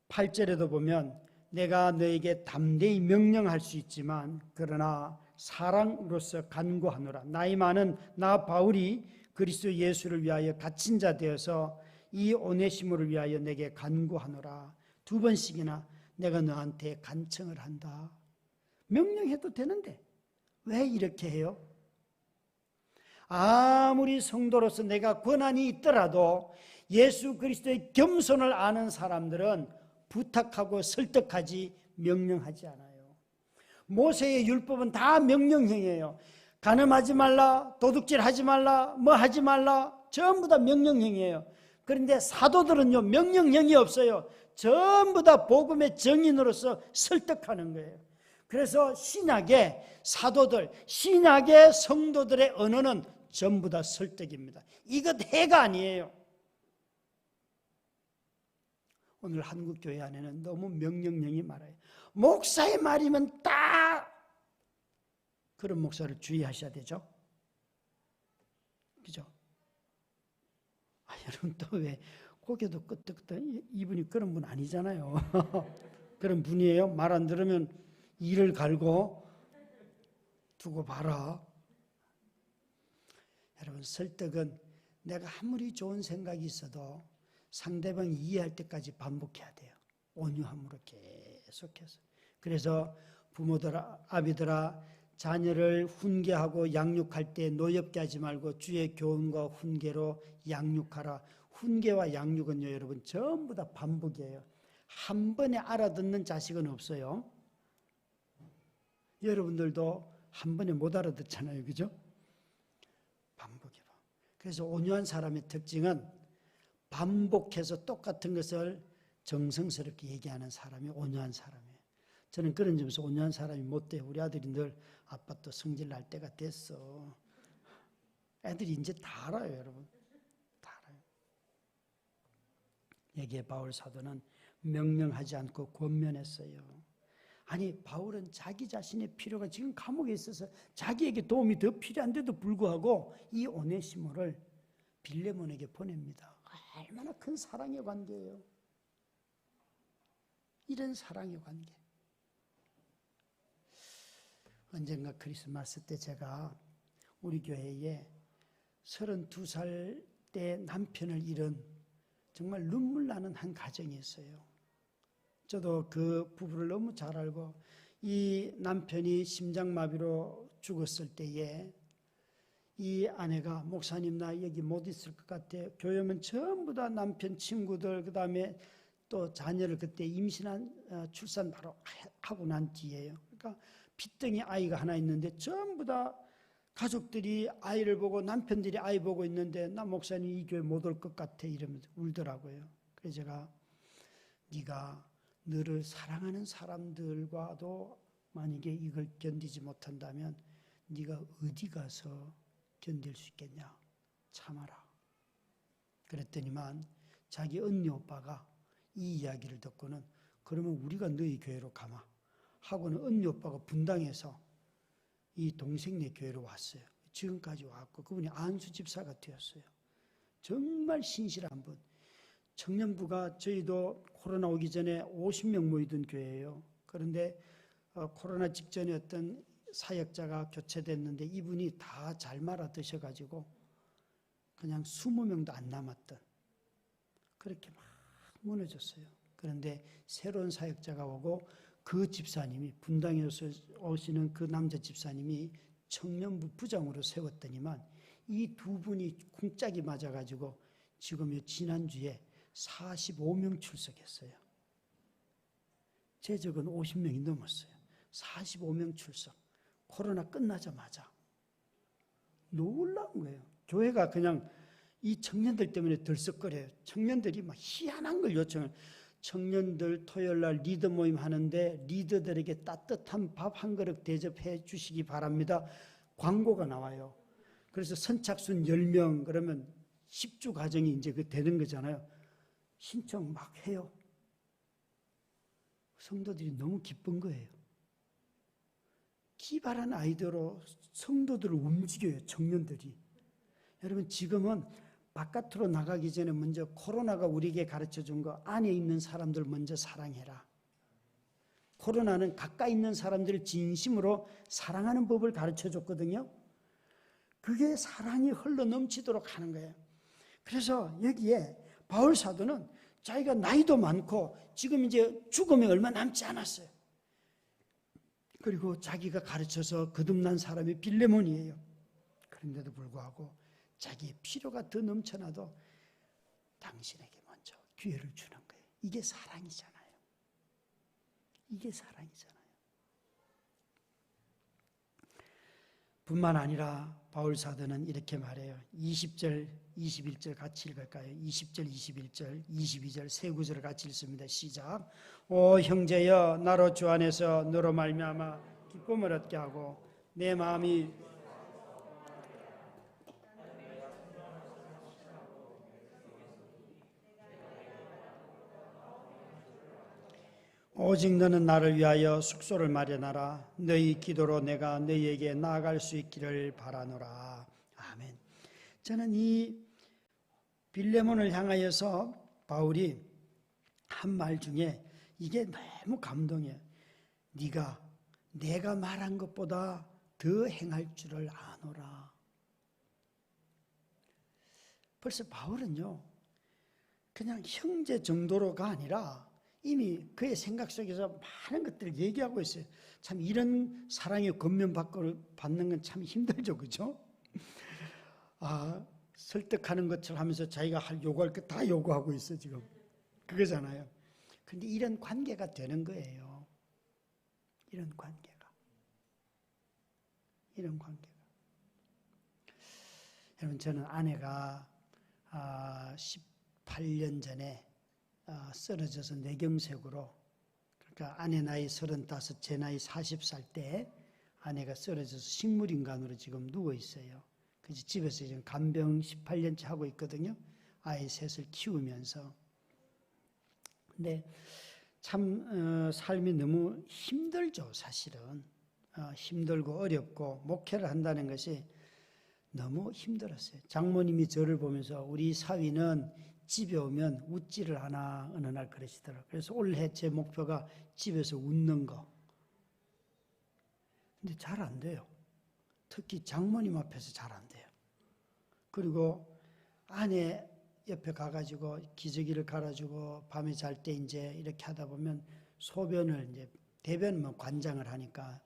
8절에도 보면 내가 너에게 담대히 명령할 수 있지만 그러나 사랑으로서 간구하노라. 나이 많은 나 바울이 그리스도 예수를 위하여 갇힌 자 되어서 이 오네시모를 위하여 내게 간구하노라. 2번씩이나 내가 너한테 간청을 한다. 명령해도 되는데 왜 이렇게 해요? 아무리 성도로서 내가 권한이 있더라도 예수 그리스도의 겸손을 아는 사람들은 부탁하고 설득하지 명령하지 않아요. 모세의 율법은 다 명령형이에요. 간음하지 말라, 도둑질하지 말라, 뭐 하지 말라, 전부 다 명령형이에요. 그런데 사도들은요, 명령형이 없어요. 전부 다 복음의 정인으로서 설득하는 거예요. 그래서 신약의 사도들, 신약의 성도들의 언어는 전부 다 설득입니다. 이것 해가 아니에요. 오늘 한국교회 안에는 너무 명령형이 많아요. 목사의 말이면 딱 그런 목사를 주의하셔야 되죠. 그죠? 여러분 또 왜 고개도 끄덕끄덕 이분이 그런 분 아니잖아요. 그런 분이에요. 말 안 들으면 이를 갈고 두고 봐라. 여러분 설득은 내가 아무리 좋은 생각이 있어도 상대방이 이해할 때까지 반복해야 돼요. 온유함으로 계속해서. 그래서 부모들아, 아비들아, 자녀를 훈계하고 양육할 때 노엽게 하지 말고 주의 교훈과 훈계로 양육하라. 훈계와 양육은요, 여러분 전부 다 반복이에요. 한 번에 알아듣는 자식은 없어요. 여러분들도 한 번에 못 알아듣잖아요, 그죠? 반복이요. 그래서 온유한 사람의 특징은 반복해서 똑같은 것을 정성스럽게 얘기하는 사람이 온유한 사람이에요. 저는 그런 점에서 온유한 사람이 못 돼요. 우리 아들이 늘 아빠 또 성질 날 때가 됐어. 애들이 이제 다 알아요, 여러분. 다 알아요. 여기에 바울 사도는 명령하지 않고 권면했어요. 아니, 바울은 자기 자신의 필요가 지금 감옥에 있어서 자기에게 도움이 더 필요한데도 불구하고 이 오네시모를 빌레몬에게 보냅니다. 얼마나 큰 사랑의 관계예요. 이런 사랑의 관계. 언젠가 크리스마스 때 제가 우리 교회에 32살 때 남편을 잃은 정말 눈물 나는 한 가정이 있어요. 저도 그 부부를 너무 잘 알고 이 남편이 심장마비로 죽었을 때에 이 아내가 목사님 나 여기 못 있을 것 같아. 교회 오면 전부 다 남편 친구들 그다음에 또 자녀를 그때 임신한 출산 바로 하고 난 뒤에요. 그러니까 빚덩이 아이가 하나 있는데 전부 다 가족들이 아이를 보고 남편들이 아이 보고 있는데 나 목사님 이 교회 못 올 것 같아 이러면서 울더라고요. 그래서 제가 네가 너를 사랑하는 사람들과도 만약에 이걸 견디지 못한다면 네가 어디 가서 견딜 수 있겠냐? 참아라. 그랬더니만 자기 언니 오빠가 이 이야기를 듣고는 그러면 우리가 너희 교회로 가마 하고는 언니 오빠가 분당해서 이 동생네 교회로 왔어요. 지금까지 왔고 그분이 안수 집사가 되었어요. 정말 신실한 분. 청년부가 저희도 코로나 오기 전에 50명 모이던 교회예요. 그런데 코로나 직전에 어떤 사역자가 교체됐는데 이분이 다 잘 말아 드셔가지고 그냥 20명도 안 남았던 그렇게 막 무너졌어요. 그런데 새로운 사역자가 오고 그 집사님이 분당에서 오시는 그 남자 집사님이 청년부 부장으로 세웠더니만 이 두 분이 쿵짝이 맞아가지고 지금 지난주에 45명 출석했어요. 제적은 50명이 넘었어요. 45명 출석. 코로나 끝나자마자. 놀라운 거예요. 교회가 그냥 이 청년들 때문에 들썩거려요. 청년들이 막 희한한 걸 요청해요. 청년들 토요일날 리더 모임 하는데 리더들에게 따뜻한 밥 한 그릇 대접해 주시기 바랍니다. 광고가 나와요. 그래서 선착순 10명 그러면 10주 가정이 이제 되는 거잖아요. 신청 막 해요. 성도들이 너무 기쁜 거예요. 기발한 아이디어로 성도들을 움직여요. 청년들이. 여러분 지금은 바깥으로 나가기 전에 먼저 코로나가 우리에게 가르쳐준 거 안에 있는 사람들 먼저 사랑해라. 코로나는 가까이 있는 사람들을 진심으로 사랑하는 법을 가르쳐줬거든요. 그게 사랑이 흘러 넘치도록 하는 거예요. 그래서 여기에 바울 사도는 자기가 나이도 많고 지금 이제 죽음이 얼마 남지 않았어요. 그리고 자기가 가르쳐서 거듭난 사람이 빌레몬이에요. 그런데도 불구하고 자기의 필요가 더 넘쳐나도 당신에게 먼저 기회를 주는 거예요. 이게 사랑이잖아요. 이게 사랑이잖아요. 뿐만 아니라 바울 사도는 이렇게 말해요. 20절, 21절 같이 읽을까요? 20절, 21절, 22절 세 구절을 같이 읽습니다. 시작. 오 형제여 나로 주 안에서 너로 말미암아 기쁨을 얻게 하고 내 마음이 오직 너는 나를 위하여 숙소를 마련하라. 너희 기도로 내가 너희에게 나아갈 수 있기를 바라노라. 아멘. 저는 이 빌레몬을 향하여서 바울이 한 말 중에 이게 너무 감동이에요. 네가 내가 말한 것보다 더 행할 줄을 아노라. 벌써 바울은요 그냥 형제 정도로가 아니라 이미 그의 생각 속에서 많은 것들을 얘기하고 있어요. 참 이런 사랑의 겉면받는 건 참 힘들죠. 그죠? 설득하는 것처럼 하면서 자기가 요구할 거 다 요구하고 있어 지금. 그거잖아요. 그런데 이런 관계가 되는 거예요. 이런 관계가. 여러분 저는 아내가 18년 전에 쓰러져서 뇌경색으로, 그러니까 아내 나이 35, 제 나이 40살 때 아내가 쓰러져서 식물인간으로 지금 누워 있어요. 그래서 집에서 지금 간병 18년째 하고 있거든요. 아이 셋을 키우면서. 근데 참 삶이 너무 힘들죠, 사실은. 힘들고 어렵고 목회를 한다는 것이 너무 힘들었어요. 장모님이 저를 보면서 우리 사위는 집에 오면 웃지를 않아 어느 날 그러시더라고요. 그래서 올해 제 목표가 집에서 웃는 거. 근데 잘 안 돼요. 특히 장모님 앞에서 잘 안 돼요. 그리고 아내 옆에 가가지고 기저귀를 갈아주고 밤에 잘 때 이제 이렇게 하다 보면 소변을 이제 대변은 관장을 하니까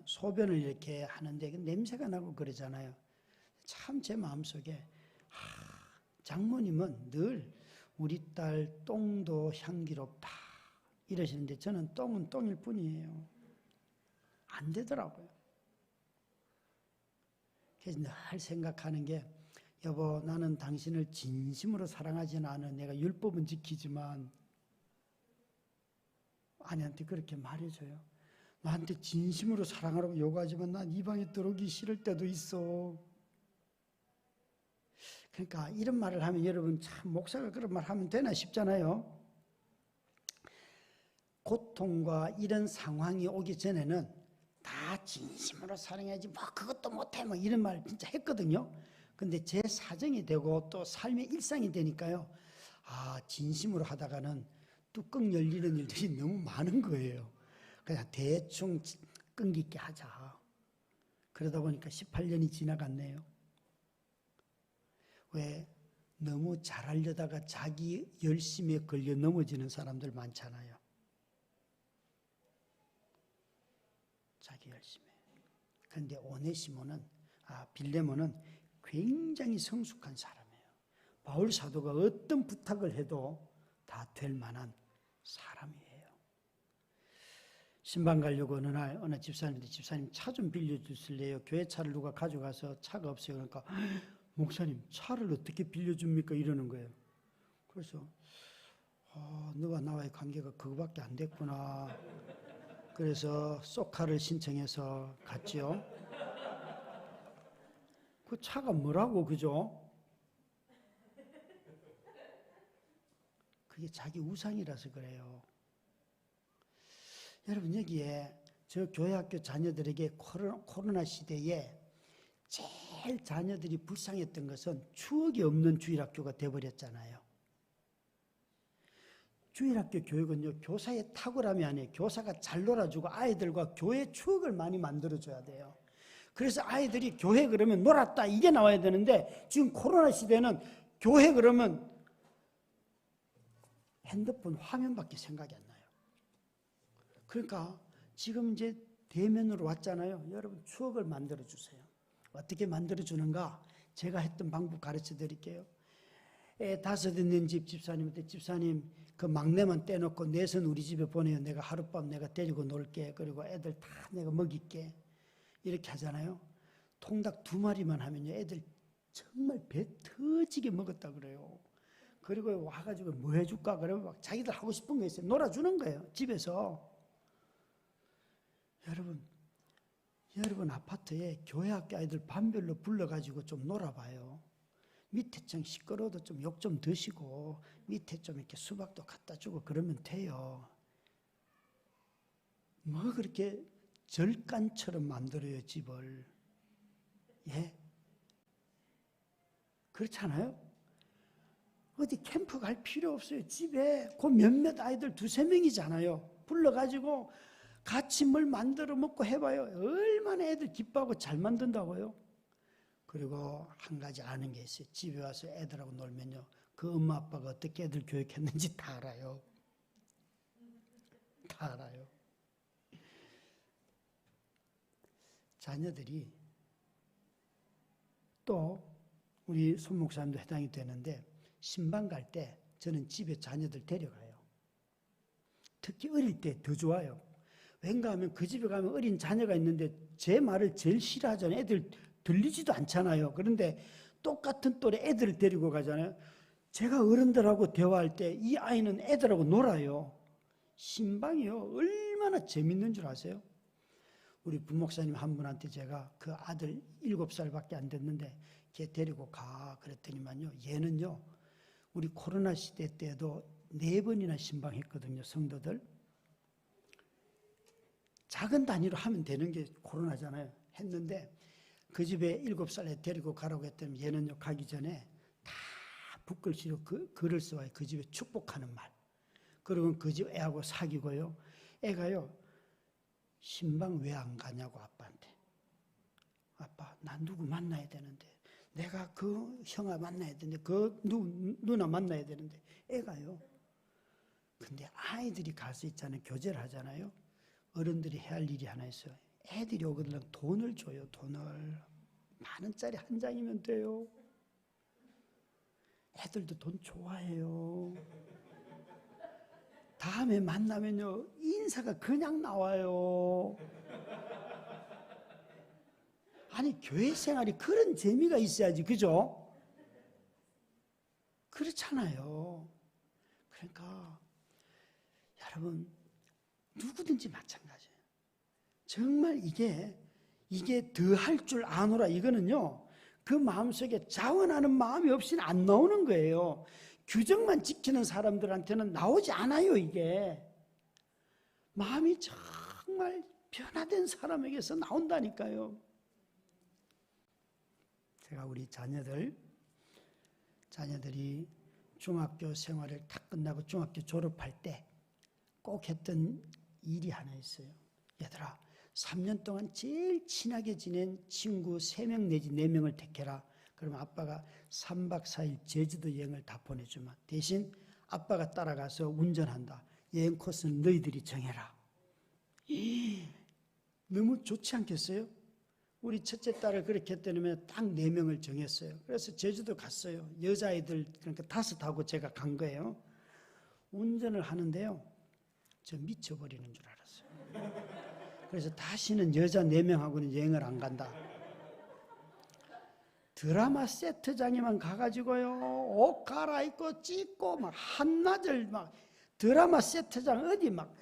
소변을 이렇게 하는데 냄새가 나고 그러잖아요. 참 제 마음속에 장모님은 늘 우리 딸 똥도 향기롭다 이러시는데 저는 똥은 똥일 뿐이에요. 안 되더라고요. 그래서 늘 생각하는 게 여보 나는 당신을 진심으로 사랑하지는 않아. 내가 율법은 지키지만 아내한테 그렇게 말해줘요. 나한테 진심으로 사랑하라고 요구하지만 난 이 방에 들어오기 싫을 때도 있어. 그러니까 이런 말을 하면 여러분 참 목사가 그런 말 하면 되나 싶잖아요. 고통과 이런 상황이 오기 전에는 다 진심으로 사랑해야지 뭐 그것도 못해 뭐 이런 말 진짜 했거든요. 근데 제 사정이 되고 또 삶의 일상이 되니까요. 진심으로 하다가는 뚜껑 열리는 일들이 너무 많은 거예요. 그냥 대충 끈기 있게 하자. 그러다 보니까 18년이 지나갔네요. 왜 너무 잘하려다가 자기 열심에 걸려 넘어지는 사람들 많잖아요. 자기 열심에. 그런데 오네시모는 빌레몬은 굉장히 성숙한 사람이에요. 바울 사도가 어떤 부탁을 해도 다 될 만한 사람이에요. 신방 가려고 어느 날 어느 집사님한테 집사님 차 좀 빌려주실래요? 교회 차를 누가 가져가서 차가 없어요. 그러니까 목사님 차를 어떻게 빌려줍니까? 이러는 거예요. 그래서 너와 나와의 관계가 그거밖에 안 됐구나. 그래서 쏘카를 신청해서 갔죠. 그 차가 뭐라고 그죠? 그게 자기 우상이라서 그래요. 여러분 여기에 저 교회학교 자녀들에게 코로나 시대에 제일 자녀들이 불쌍했던 것은 추억이 없는 주일학교가 돼버렸잖아요. 주일학교 교육은요, 교사의 탁월함이 아니에요. 교사가 잘 놀아주고 아이들과 교회 추억을 많이 만들어줘야 돼요. 그래서 아이들이 교회 그러면 놀았다 이게 나와야 되는데 지금 코로나 시대는 교회 그러면 핸드폰 화면밖에 생각이 안 나요. 그러니까 지금 이제 대면으로 왔잖아요. 여러분 추억을 만들어주세요. 어떻게 만들어주는가? 제가 했던 방법 가르쳐 드릴게요. 애 5 있는 집 집사님한테 집사님 그 막내만 떼놓고 넷은 우리 집에 보내요. 내가 하룻밤 내가 데리고 놀게. 그리고 애들 다 내가 먹일게. 이렇게 하잖아요. 통닭 2마리만 하면요. 애들 정말 배 터지게 먹었다 그래요. 그리고 와가지고 뭐 해줄까? 그러면 막 자기들 하고 싶은 거 있어요. 놀아주는 거예요. 집에서. 여러분 아파트에 교회학교 아이들 반별로 불러가지고 좀 놀아봐요. 밑에 좀 시끄러워도 좀 욕 좀 드시고 밑에 좀 이렇게 수박도 갖다 주고 그러면 돼요. 뭐 그렇게 절간처럼 만들어요 집을. 예? 그렇잖아요? 어디 캠프 갈 필요 없어요. 집에 그 몇몇 아이들 2-3명이잖아요. 불러가지고 같이 뭘 만들어 먹고 해봐요. 얼마나 애들 기뻐하고 잘 만든다고요. 그리고 한 가지 아는 게 있어요. 집에 와서 애들하고 놀면요. 그 엄마 아빠가 어떻게 애들 교육했는지 다 알아요. 다 알아요. 자녀들이 또 우리 손 목사님도 해당이 되는데 신방 갈 때 저는 집에 자녀들 데려가요. 특히 어릴 때 더 좋아요. 왠가 하면 그 집에 가면 어린 자녀가 있는데 제 말을 제일 싫어하잖아요. 애들 들리지도 않잖아요. 그런데 똑같은 또래 애들을 데리고 가잖아요. 제가 어른들하고 대화할 때 이 아이는 애들하고 놀아요. 신방이요. 얼마나 재밌는 줄 아세요? 우리 부목사님 한 분한테 제가 그 아들 7살밖에 안 됐는데 걔 데리고 가 그랬더니만요. 얘는요. 우리 코로나 시대 때도 4번이나 신방했거든요. 성도들. 작은 단위로 하면 되는 게 코로나잖아요. 했는데 그 집에 7살에 데리고 가라고 했더니 얘는요. 가기 전에 다 붓글씨로 글을 써와요. 그 집에 축복하는 말. 그러면 그 집 애하고 사귀고요. 애가요, 신방 왜 안 가냐고 아빠한테. 아빠, 나 누구 만나야 되는데. 내가 그 형아 만나야 되는데, 그 누나 만나야 되는데. 애가요. 근데 아이들이 가서 있잖아요. 교제를 하잖아요. 어른들이 해야 할 일이 하나 있어요. 애들이 오거든 돈을 줘요. 돈을. 10,000원짜리 한 장이면 돼요. 애들도 돈 좋아해요. 다음에 만나면요, 인사가 그냥 나와요. 아니, 교회 생활이 그런 재미가 있어야지, 그죠? 그렇잖아요. 그러니까 여러분, 누구든지 마찬가지예요. 정말 이게 더 할 줄 아노라, 이거는요, 그 마음속에 자원하는 마음이 없이는 안 나오는 거예요. 규정만 지키는 사람들한테는 나오지 않아요, 이게. 마음이 정말 변화된 사람에게서 나온다니까요. 제가 우리 자녀들이 중학교 생활을 다 끝나고 중학교 졸업할 때 꼭 했던 일이 하나 있어요. 얘들아, 3년 동안 제일 친하게 지낸 친구 3명 내지 4명을 택해라. 그러면 아빠가 3박 4일 제주도 여행을 다 보내주면 대신 아빠가 따라가서 운전한다. 여행 코스는 너희들이 정해라. 너무 좋지 않겠어요? 우리 첫째 딸을 그렇게 했더니 딱 4명을 정했어요. 그래서 제주도 갔어요. 여자아이들 그러니까 5하고 제가 간 거예요. 운전을 하는데요, 저 미쳐버리는 줄 알았어요. 그래서 다시는 여자 4명하고는 여행을 안 간다. 드라마 세트장에만 가가지고요, 옷 갈아입고 찍고 막 한나절 막 드라마 세트장 어디 막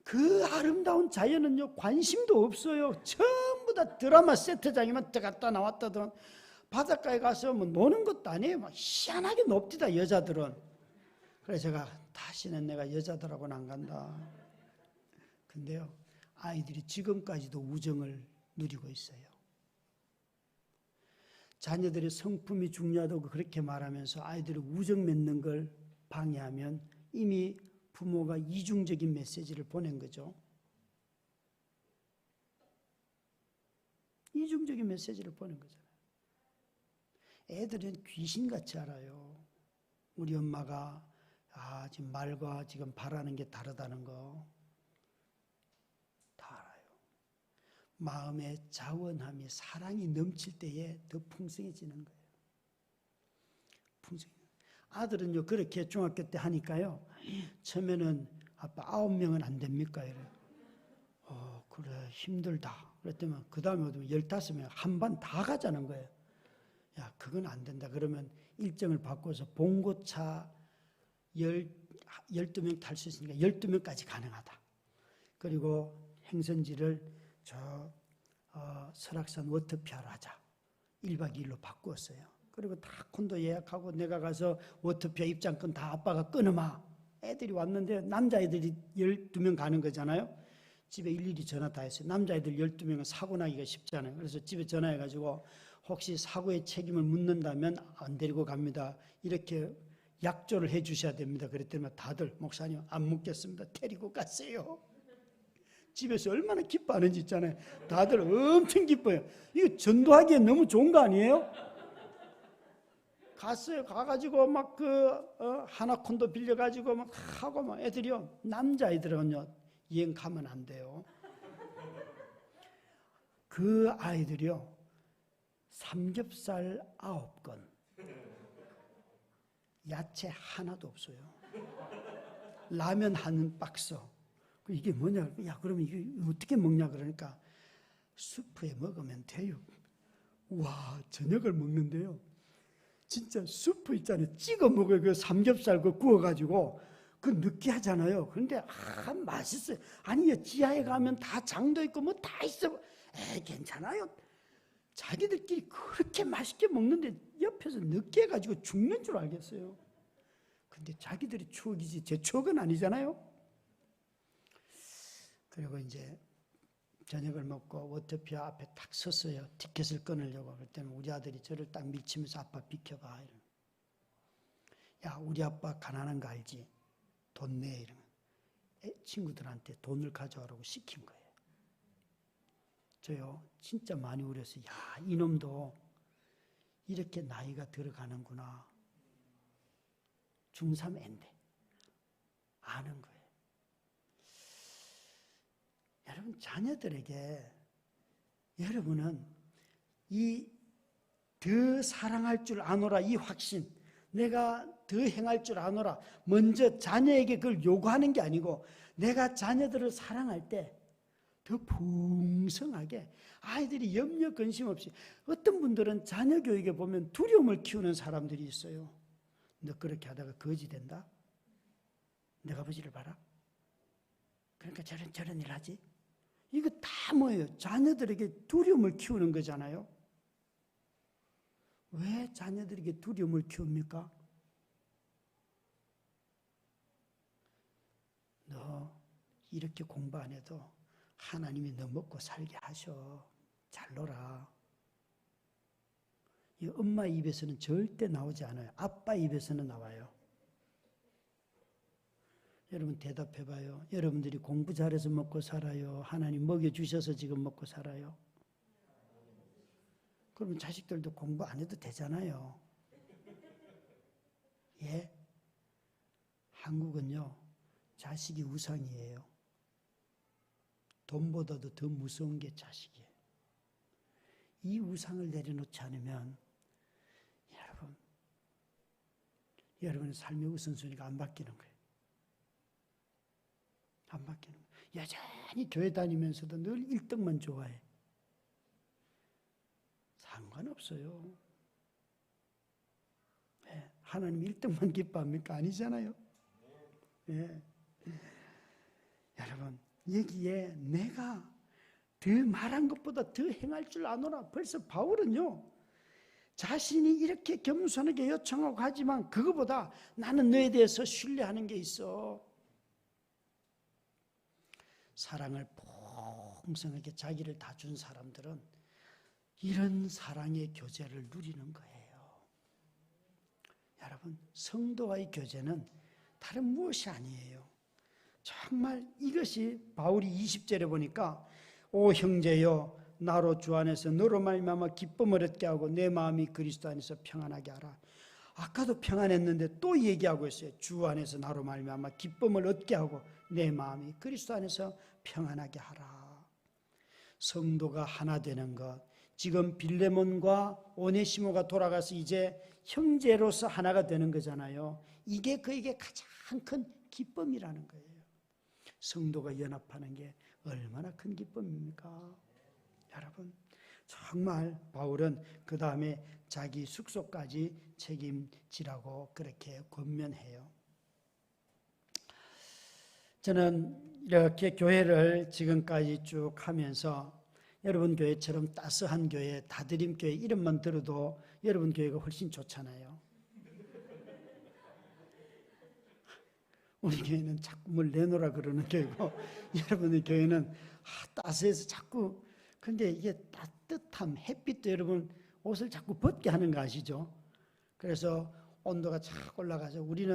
그 아름다운 자연은요 관심도 없어요. 전부 다 드라마 세트장에만 들어갔다 나왔다던 바닷가에 가서 뭐 노는 것도 아니에요. 막 희한하게 높디다 여자들은. 그래서 제가 다시는 내가 여자들하고는 안 간다. 근데요, 아이들이 지금까지도 우정을 누리고 있어요. 자녀들의 성품이 중요하다고 그렇게 말하면서 아이들이 우정 맺는 걸 방해하면 이미 부모가 이중적인 메시지를 보낸 거죠. 이중적인 메시지를 보낸 거잖아요. 애들은 귀신같이 알아요. 우리 엄마가 지금 말과 지금 바라는 게 다르다는 거 다 알아요. 마음의 자원함이 사랑이 넘칠 때에 더 풍성해지는 거예요. 아들은요 그렇게 중학교 때 하니까요, 처음에는 아빠 9명은 안 됩니까? 이래요. 그래 힘들다. 그랬더니 그 다음에 15명 한 반 다 가자는 거예요. 야, 그건 안 된다. 그러면 일정을 바꿔서 봉고차 12명 탈 수 있으니까 12명까지 가능하다. 그리고 행선지를 설악산 워터피아로 하자. 1박 2일로 바꾸었어요. 그리고 다 콘도 예약하고 내가 가서 워터피아 입장권 다 아빠가 끊어마. 애들이 왔는데 남자애들이 12명 가는 거잖아요. 집에 일일이 전화 다 했어요. 남자애들 12명은 사고 나기가 쉽잖아요. 그래서 집에 전화해가지고 혹시 사고의 책임을 묻는다면 안 데리고 갑니다. 이렇게 약조를 해 주셔야 됩니다. 그랬더니 다들 목사님 안 묻겠습니다. 데리고 갔어요. 집에서 얼마나 기뻐하는지 있잖아요. 다들 엄청 기뻐요. 이거 전도하기엔 너무 좋은 거 아니에요? 갔어요. 가가지고 막 하나콘도 빌려가지고 막 하고 막 애들이요. 남자애들은요 여행 가면 안 돼요. 그 아이들이요 삼겹살 9건, 야채 하나도 없어요. 라면 한 박스. 이게 뭐냐? 야, 그러면 이게 어떻게 먹냐? 그러니까 수프에 먹으면 돼요. 와, 저녁을 먹는데요. 진짜 수프 있잖아요. 찍어 먹어요. 그 삼겹살 구워가지고. 그 느끼하잖아요. 그런데 맛있어요. 아니, 지하에 가면 다 장도 있고 뭐 다 있어. 괜찮아요. 자기들끼리 그렇게 맛있게 먹는데 옆에서 느끼해가지고 죽는 줄 알겠어요. 근데 자기들이 추억이지 제 추억은 아니잖아요. 그리고 이제 저녁을 먹고 워터피아 앞에 딱 섰어요. 티켓을 끊으려고. 그럴 때는 우리 아들이 저를 딱 밀치면서 아빠 비켜봐. 야, 우리 아빠 가난한 거 알지? 돈 내. 이러면 친구들한테 돈을 가져오라고 시킨 거예요. 저요, 진짜 많이 울었어요. 야, 이놈도 이렇게 나이가 들어가는구나. 중3인데 아는 거예요. 여러분, 자녀들에게 여러분은 이 더 사랑할 줄 아노라, 이 확신, 내가 더 행할 줄 아노라, 먼저 자녀에게 그걸 요구하는 게 아니고 내가 자녀들을 사랑할 때 더 풍성하게 아이들이 염려 근심 없이, 어떤 분들은 자녀 교육에 보면 두려움을 키우는 사람들이 있어요. 너 그렇게 하다가 거지 된다? 내가 아버지를 봐라? 그러니까 저런 일 하지? 이거 다 뭐예요? 자녀들에게 두려움을 키우는 거잖아요. 왜 자녀들에게 두려움을 키웁니까? 너 이렇게 공부 안 해도 하나님이 너 먹고 살게 하셔. 잘 놀아. 이 엄마 입에서는 절대 나오지 않아요. 아빠 입에서는 나와요. 여러분 대답해봐요. 여러분들이 공부 잘해서 먹고 살아요? 하나님 먹여주셔서 지금 먹고 살아요? 그러면 자식들도 공부 안 해도 되잖아요. 예? 한국은요, 자식이 우상이에요. 돈보다도 더 무서운 게 자식이에요. 이 우상을 내려놓지 않으면 여러분의 삶의 우선순위가 안 바뀌는 거예요. 안 바뀌는 거예요. 여전히 교회 다니면서도 늘 1등만 좋아해. 상관없어요. 네, 하나님 1등만 기뻐합니까? 아니잖아요. 네. 여러분, 여기에 내가 더 말한 것보다 더 행할 줄 아노라. 벌써 바울은요, 자신이 이렇게 겸손하게 요청하고 하지만 그거보다 나는 너에 대해서 신뢰하는 게 있어. 사랑을 풍성하게 자기를 다 준 사람들은 이런 사랑의 교제를 누리는 거예요. 여러분, 성도와의 교제는 다른 무엇이 아니에요. 정말 이것이 바울이 20절에 보니까 오 형제여 나로 주 안에서 너로 말미암아 기쁨을 얻게 하고 내 마음이 그리스도 안에서 평안하게 하라. 아까도 평안했는데 또 얘기하고 있어요. 주 안에서 나로 말미암아 기쁨을 얻게 하고 내 마음이 그리스도 안에서 평안하게 하라. 성도가 하나 되는 것, 지금 빌레몬과 오네시모가 돌아가서 이제 형제로서 하나가 되는 거잖아요. 이게 그에게 가장 큰 기쁨이라는 거예요. 성도가 연합하는 게 얼마나 큰 기쁨입니까? 여러분, 정말 바울은 그 다음에 자기 숙소까지 책임지라고 그렇게 권면해요. 저는 이렇게 교회를 지금까지 쭉 하면서 여러분 교회처럼 따스한 교회, 다드림 교회 이름만 들어도 여러분 교회가 훨씬 좋잖아요. 우리 교회는 자꾸 뭘 내놓으라 그러는 교회고 여러분의 교회는 따스해서 자꾸, 근데 이게 따뜻함, 햇빛도 여러분 옷을 자꾸 벗게 하는 거 아시죠? 그래서 온도가 착 올라가서 우리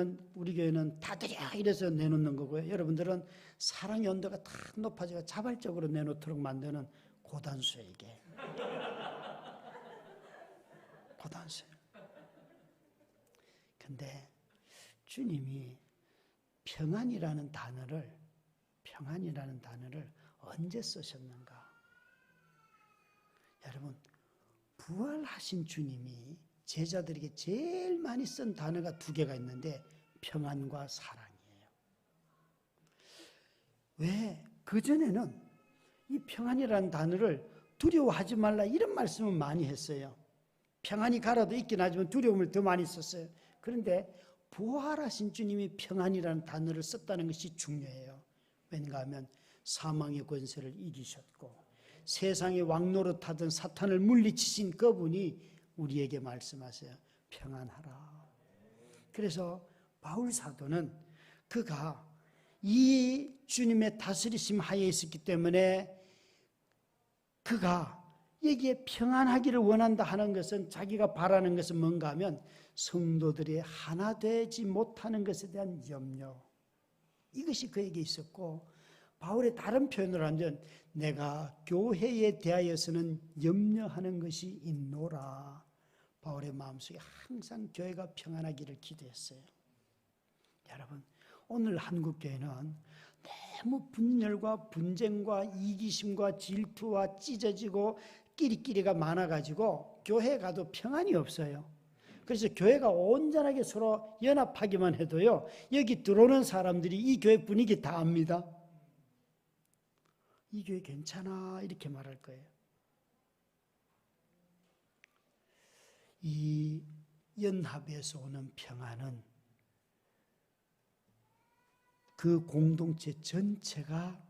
교회는 다드려 이래서 내놓는 거고요. 여러분들은 사랑의 온도가 탁 높아지고 자발적으로 내놓도록 만드는 고단수에게. 고단수. 근데 주님이 평안이라는 단어를 언제 쓰셨는가? 여러분, 부활하신 주님이 제자들에게 제일 많이 쓴 단어가 두 개가 있는데 평안과 사랑이에요. 왜? 그전에는 이 평안이라는 단어를 두려워하지 말라 이런 말씀을 많이 했어요. 평안이 가라도 있긴 하지만 두려움을 더 많이 썼어요. 그런데 부활하신 주님이 평안이라는 단어를 썼다는 것이 중요해요. 왠가 하면 사망의 권세를 이기셨고 세상의 왕노릇하던 사탄을 물리치신 그분이 우리에게 말씀하세요. 평안하라. 그래서 바울 사도는 그가 이 주님의 다스리심 하에 있었기 때문에 그가 여기에 평안하기를 원한다 하는 것은, 자기가 바라는 것은 뭔가 하면 성도들이 하나 되지 못하는 것에 대한 염려, 이것이 그에게 있었고, 바울의 다른 표현을 하면 내가 교회에 대하여서는 염려하는 것이 있노라. 바울의 마음속에 항상 교회가 평안하기를 기도했어요. 여러분, 오늘 한국교회는 너무 분열과 분쟁과 이기심과 질투와 찢어지고 끼리끼리가 많아가지고 교회에 가도 평안이 없어요. 그래서 교회가 온전하게 서로 연합하기만 해도요, 여기 들어오는 사람들이 이 교회 분위기 다 압니다. 이 교회 괜찮아 이렇게 말할 거예요. 이 연합에서 오는 평안은 그 공동체 전체가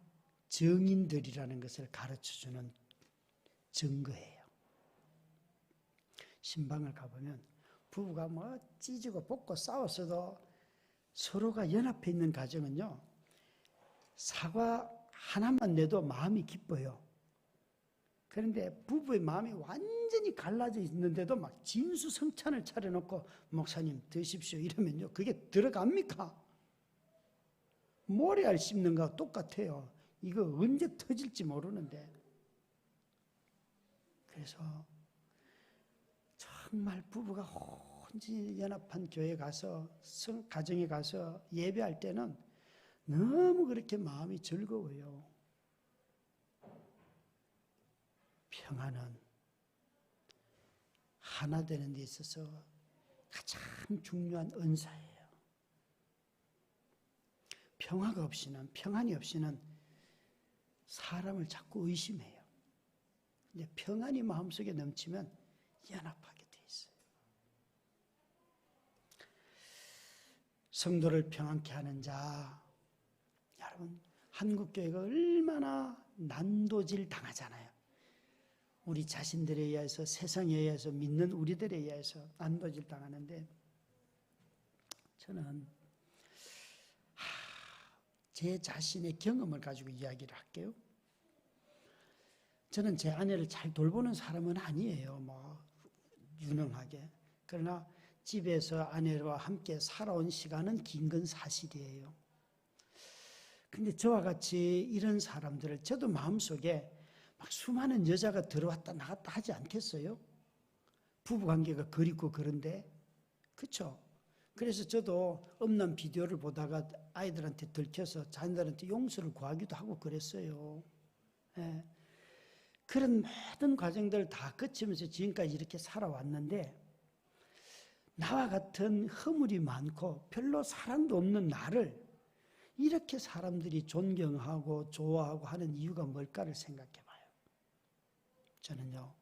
정인들이라는 것을 가르쳐주는 증거예요. 신방을 가보면 부부가 뭐 찢고 볶고 싸웠어도 서로가 연합해 있는 가정은요, 사과 하나만 내도 마음이 기뻐요. 그런데 부부의 마음이 완전히 갈라져 있는데도 막 진수성찬을 차려놓고 목사님 드십시오 이러면요, 그게 들어갑니까? 모래알 씹는 거 똑같아요. 이거 언제 터질지 모르는데. 그래서 정말 부부가 온전히 연합한 교회에 가서, 가정에 가서 예배할 때는 너무 그렇게 마음이 즐거워요. 평안은 하나 되는 데 있어서 가장 중요한 은사예요. 평화가 없이는, 평안이 없이는 사람을 자꾸 의심해요. 근데 평안이 마음속에 넘치면 연합하게 돼 있어요. 성도를 평안케 하는 자, 여러분, 한국교회가 얼마나 난도질 당하잖아요. 우리 자신들에 의해서, 세상에 의해서, 믿는 우리들에 의해서 난도질 당하는데, 저는 제 자신의 경험을 가지고 이야기를 할게요. 저는 제 아내를 잘 돌보는 사람은 아니에요. 뭐 유능하게. 그러나 집에서 아내와 함께 살아온 시간은 긴 건 사실이에요. 근데 저와 같이 이런 사람들을, 저도 마음속에 막 수많은 여자가 들어왔다 나갔다 하지 않겠어요? 부부관계가 그립고 그런데, 그렇죠? 그래서 저도 음란 비디오를 보다가 아이들한테 들켜서 자녀들한테 용서를 구하기도 하고 그랬어요. 예. 그런 모든 과정들을 다 거치면서 지금까지 이렇게 살아왔는데, 나와 같은 허물이 많고 별로 사랑도 없는 나를 이렇게 사람들이 존경하고 좋아하고 하는 이유가 뭘까를 생각해 봐요. 저는요,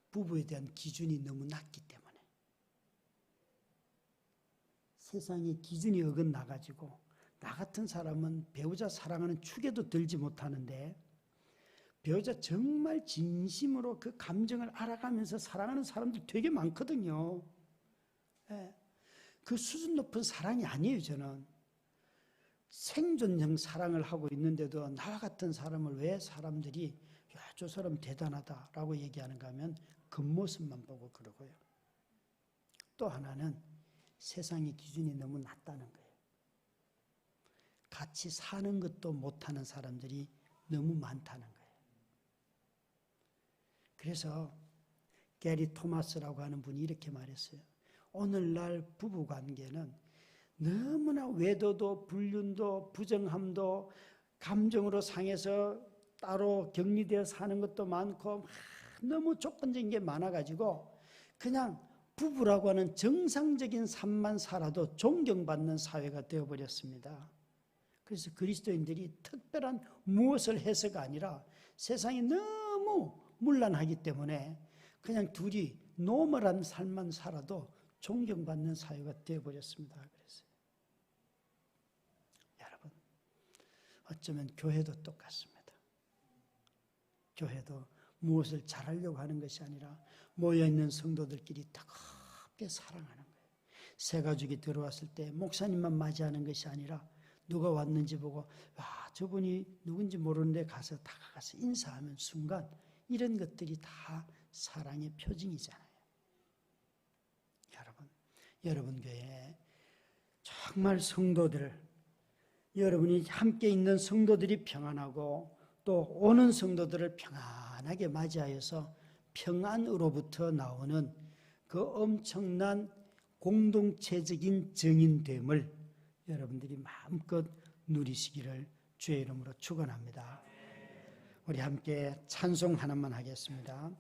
부부에 대한 기준이 너무 낮기 때문에. 세상의 기준이 어긋나가지고 나 같은 사람은 배우자 사랑하는 축에도 들지 못하는데, 배우자 정말 진심으로 그 감정을 알아가면서 사랑하는 사람들 되게 많거든요. 예. 그 수준 높은 사랑이 아니에요. 저는 생존형 사랑을 하고 있는데도 나와 같은 사람을 왜 사람들이 야, 저 사람 대단하다라고 얘기하는가 하면 겉모습만 보고 그러고요. 또 하나는 세상의 기준이 너무 낮다는 거예요. 같이 사는 것도 못하는 사람들이 너무 많다는 거예요. 그래서 게리 토마스라고 하는 분이 이렇게 말했어요. 오늘날 부부관계는 너무나 외도도 불륜도 부정함도 감정으로 상해서 따로 격리되어 사는 것도 많고 너무 조건적인 게 많아가지고 그냥 부부라고 하는 정상적인 삶만 살아도 존경받는 사회가 되어버렸습니다. 그래서 그리스도인들이 특별한 무엇을 해서가 아니라 세상이 너무 문란하기 때문에 그냥 둘이 노멀한 삶만 살아도 존경받는 사회가 되어버렸습니다. 그랬어요. 여러분, 어쩌면 교회도 똑같습니다. 교회도 무엇을 잘하려고 하는 것이 아니라 모여있는 성도들끼리 뜨겁게 사랑하는 거예요. 새 가족이 들어왔을 때 목사님만 맞이하는 것이 아니라 누가 왔는지 보고 와, 저분이 누군지 모르는데 가서 다가가서 인사하는 순간 이런 것들이 다 사랑의 표징이잖아요. 여러분, 여러분 교회에 정말 성도들, 여러분이 함께 있는 성도들이 평안하고 또 오는 성도들을 평안하게 맞이하여서 평안으로부터 나오는 그 엄청난 공동체적인 정인됨을 여러분들이 마음껏 누리시기를 주의 이름으로 축원합니다. 우리 함께 찬송 하나만 하겠습니다.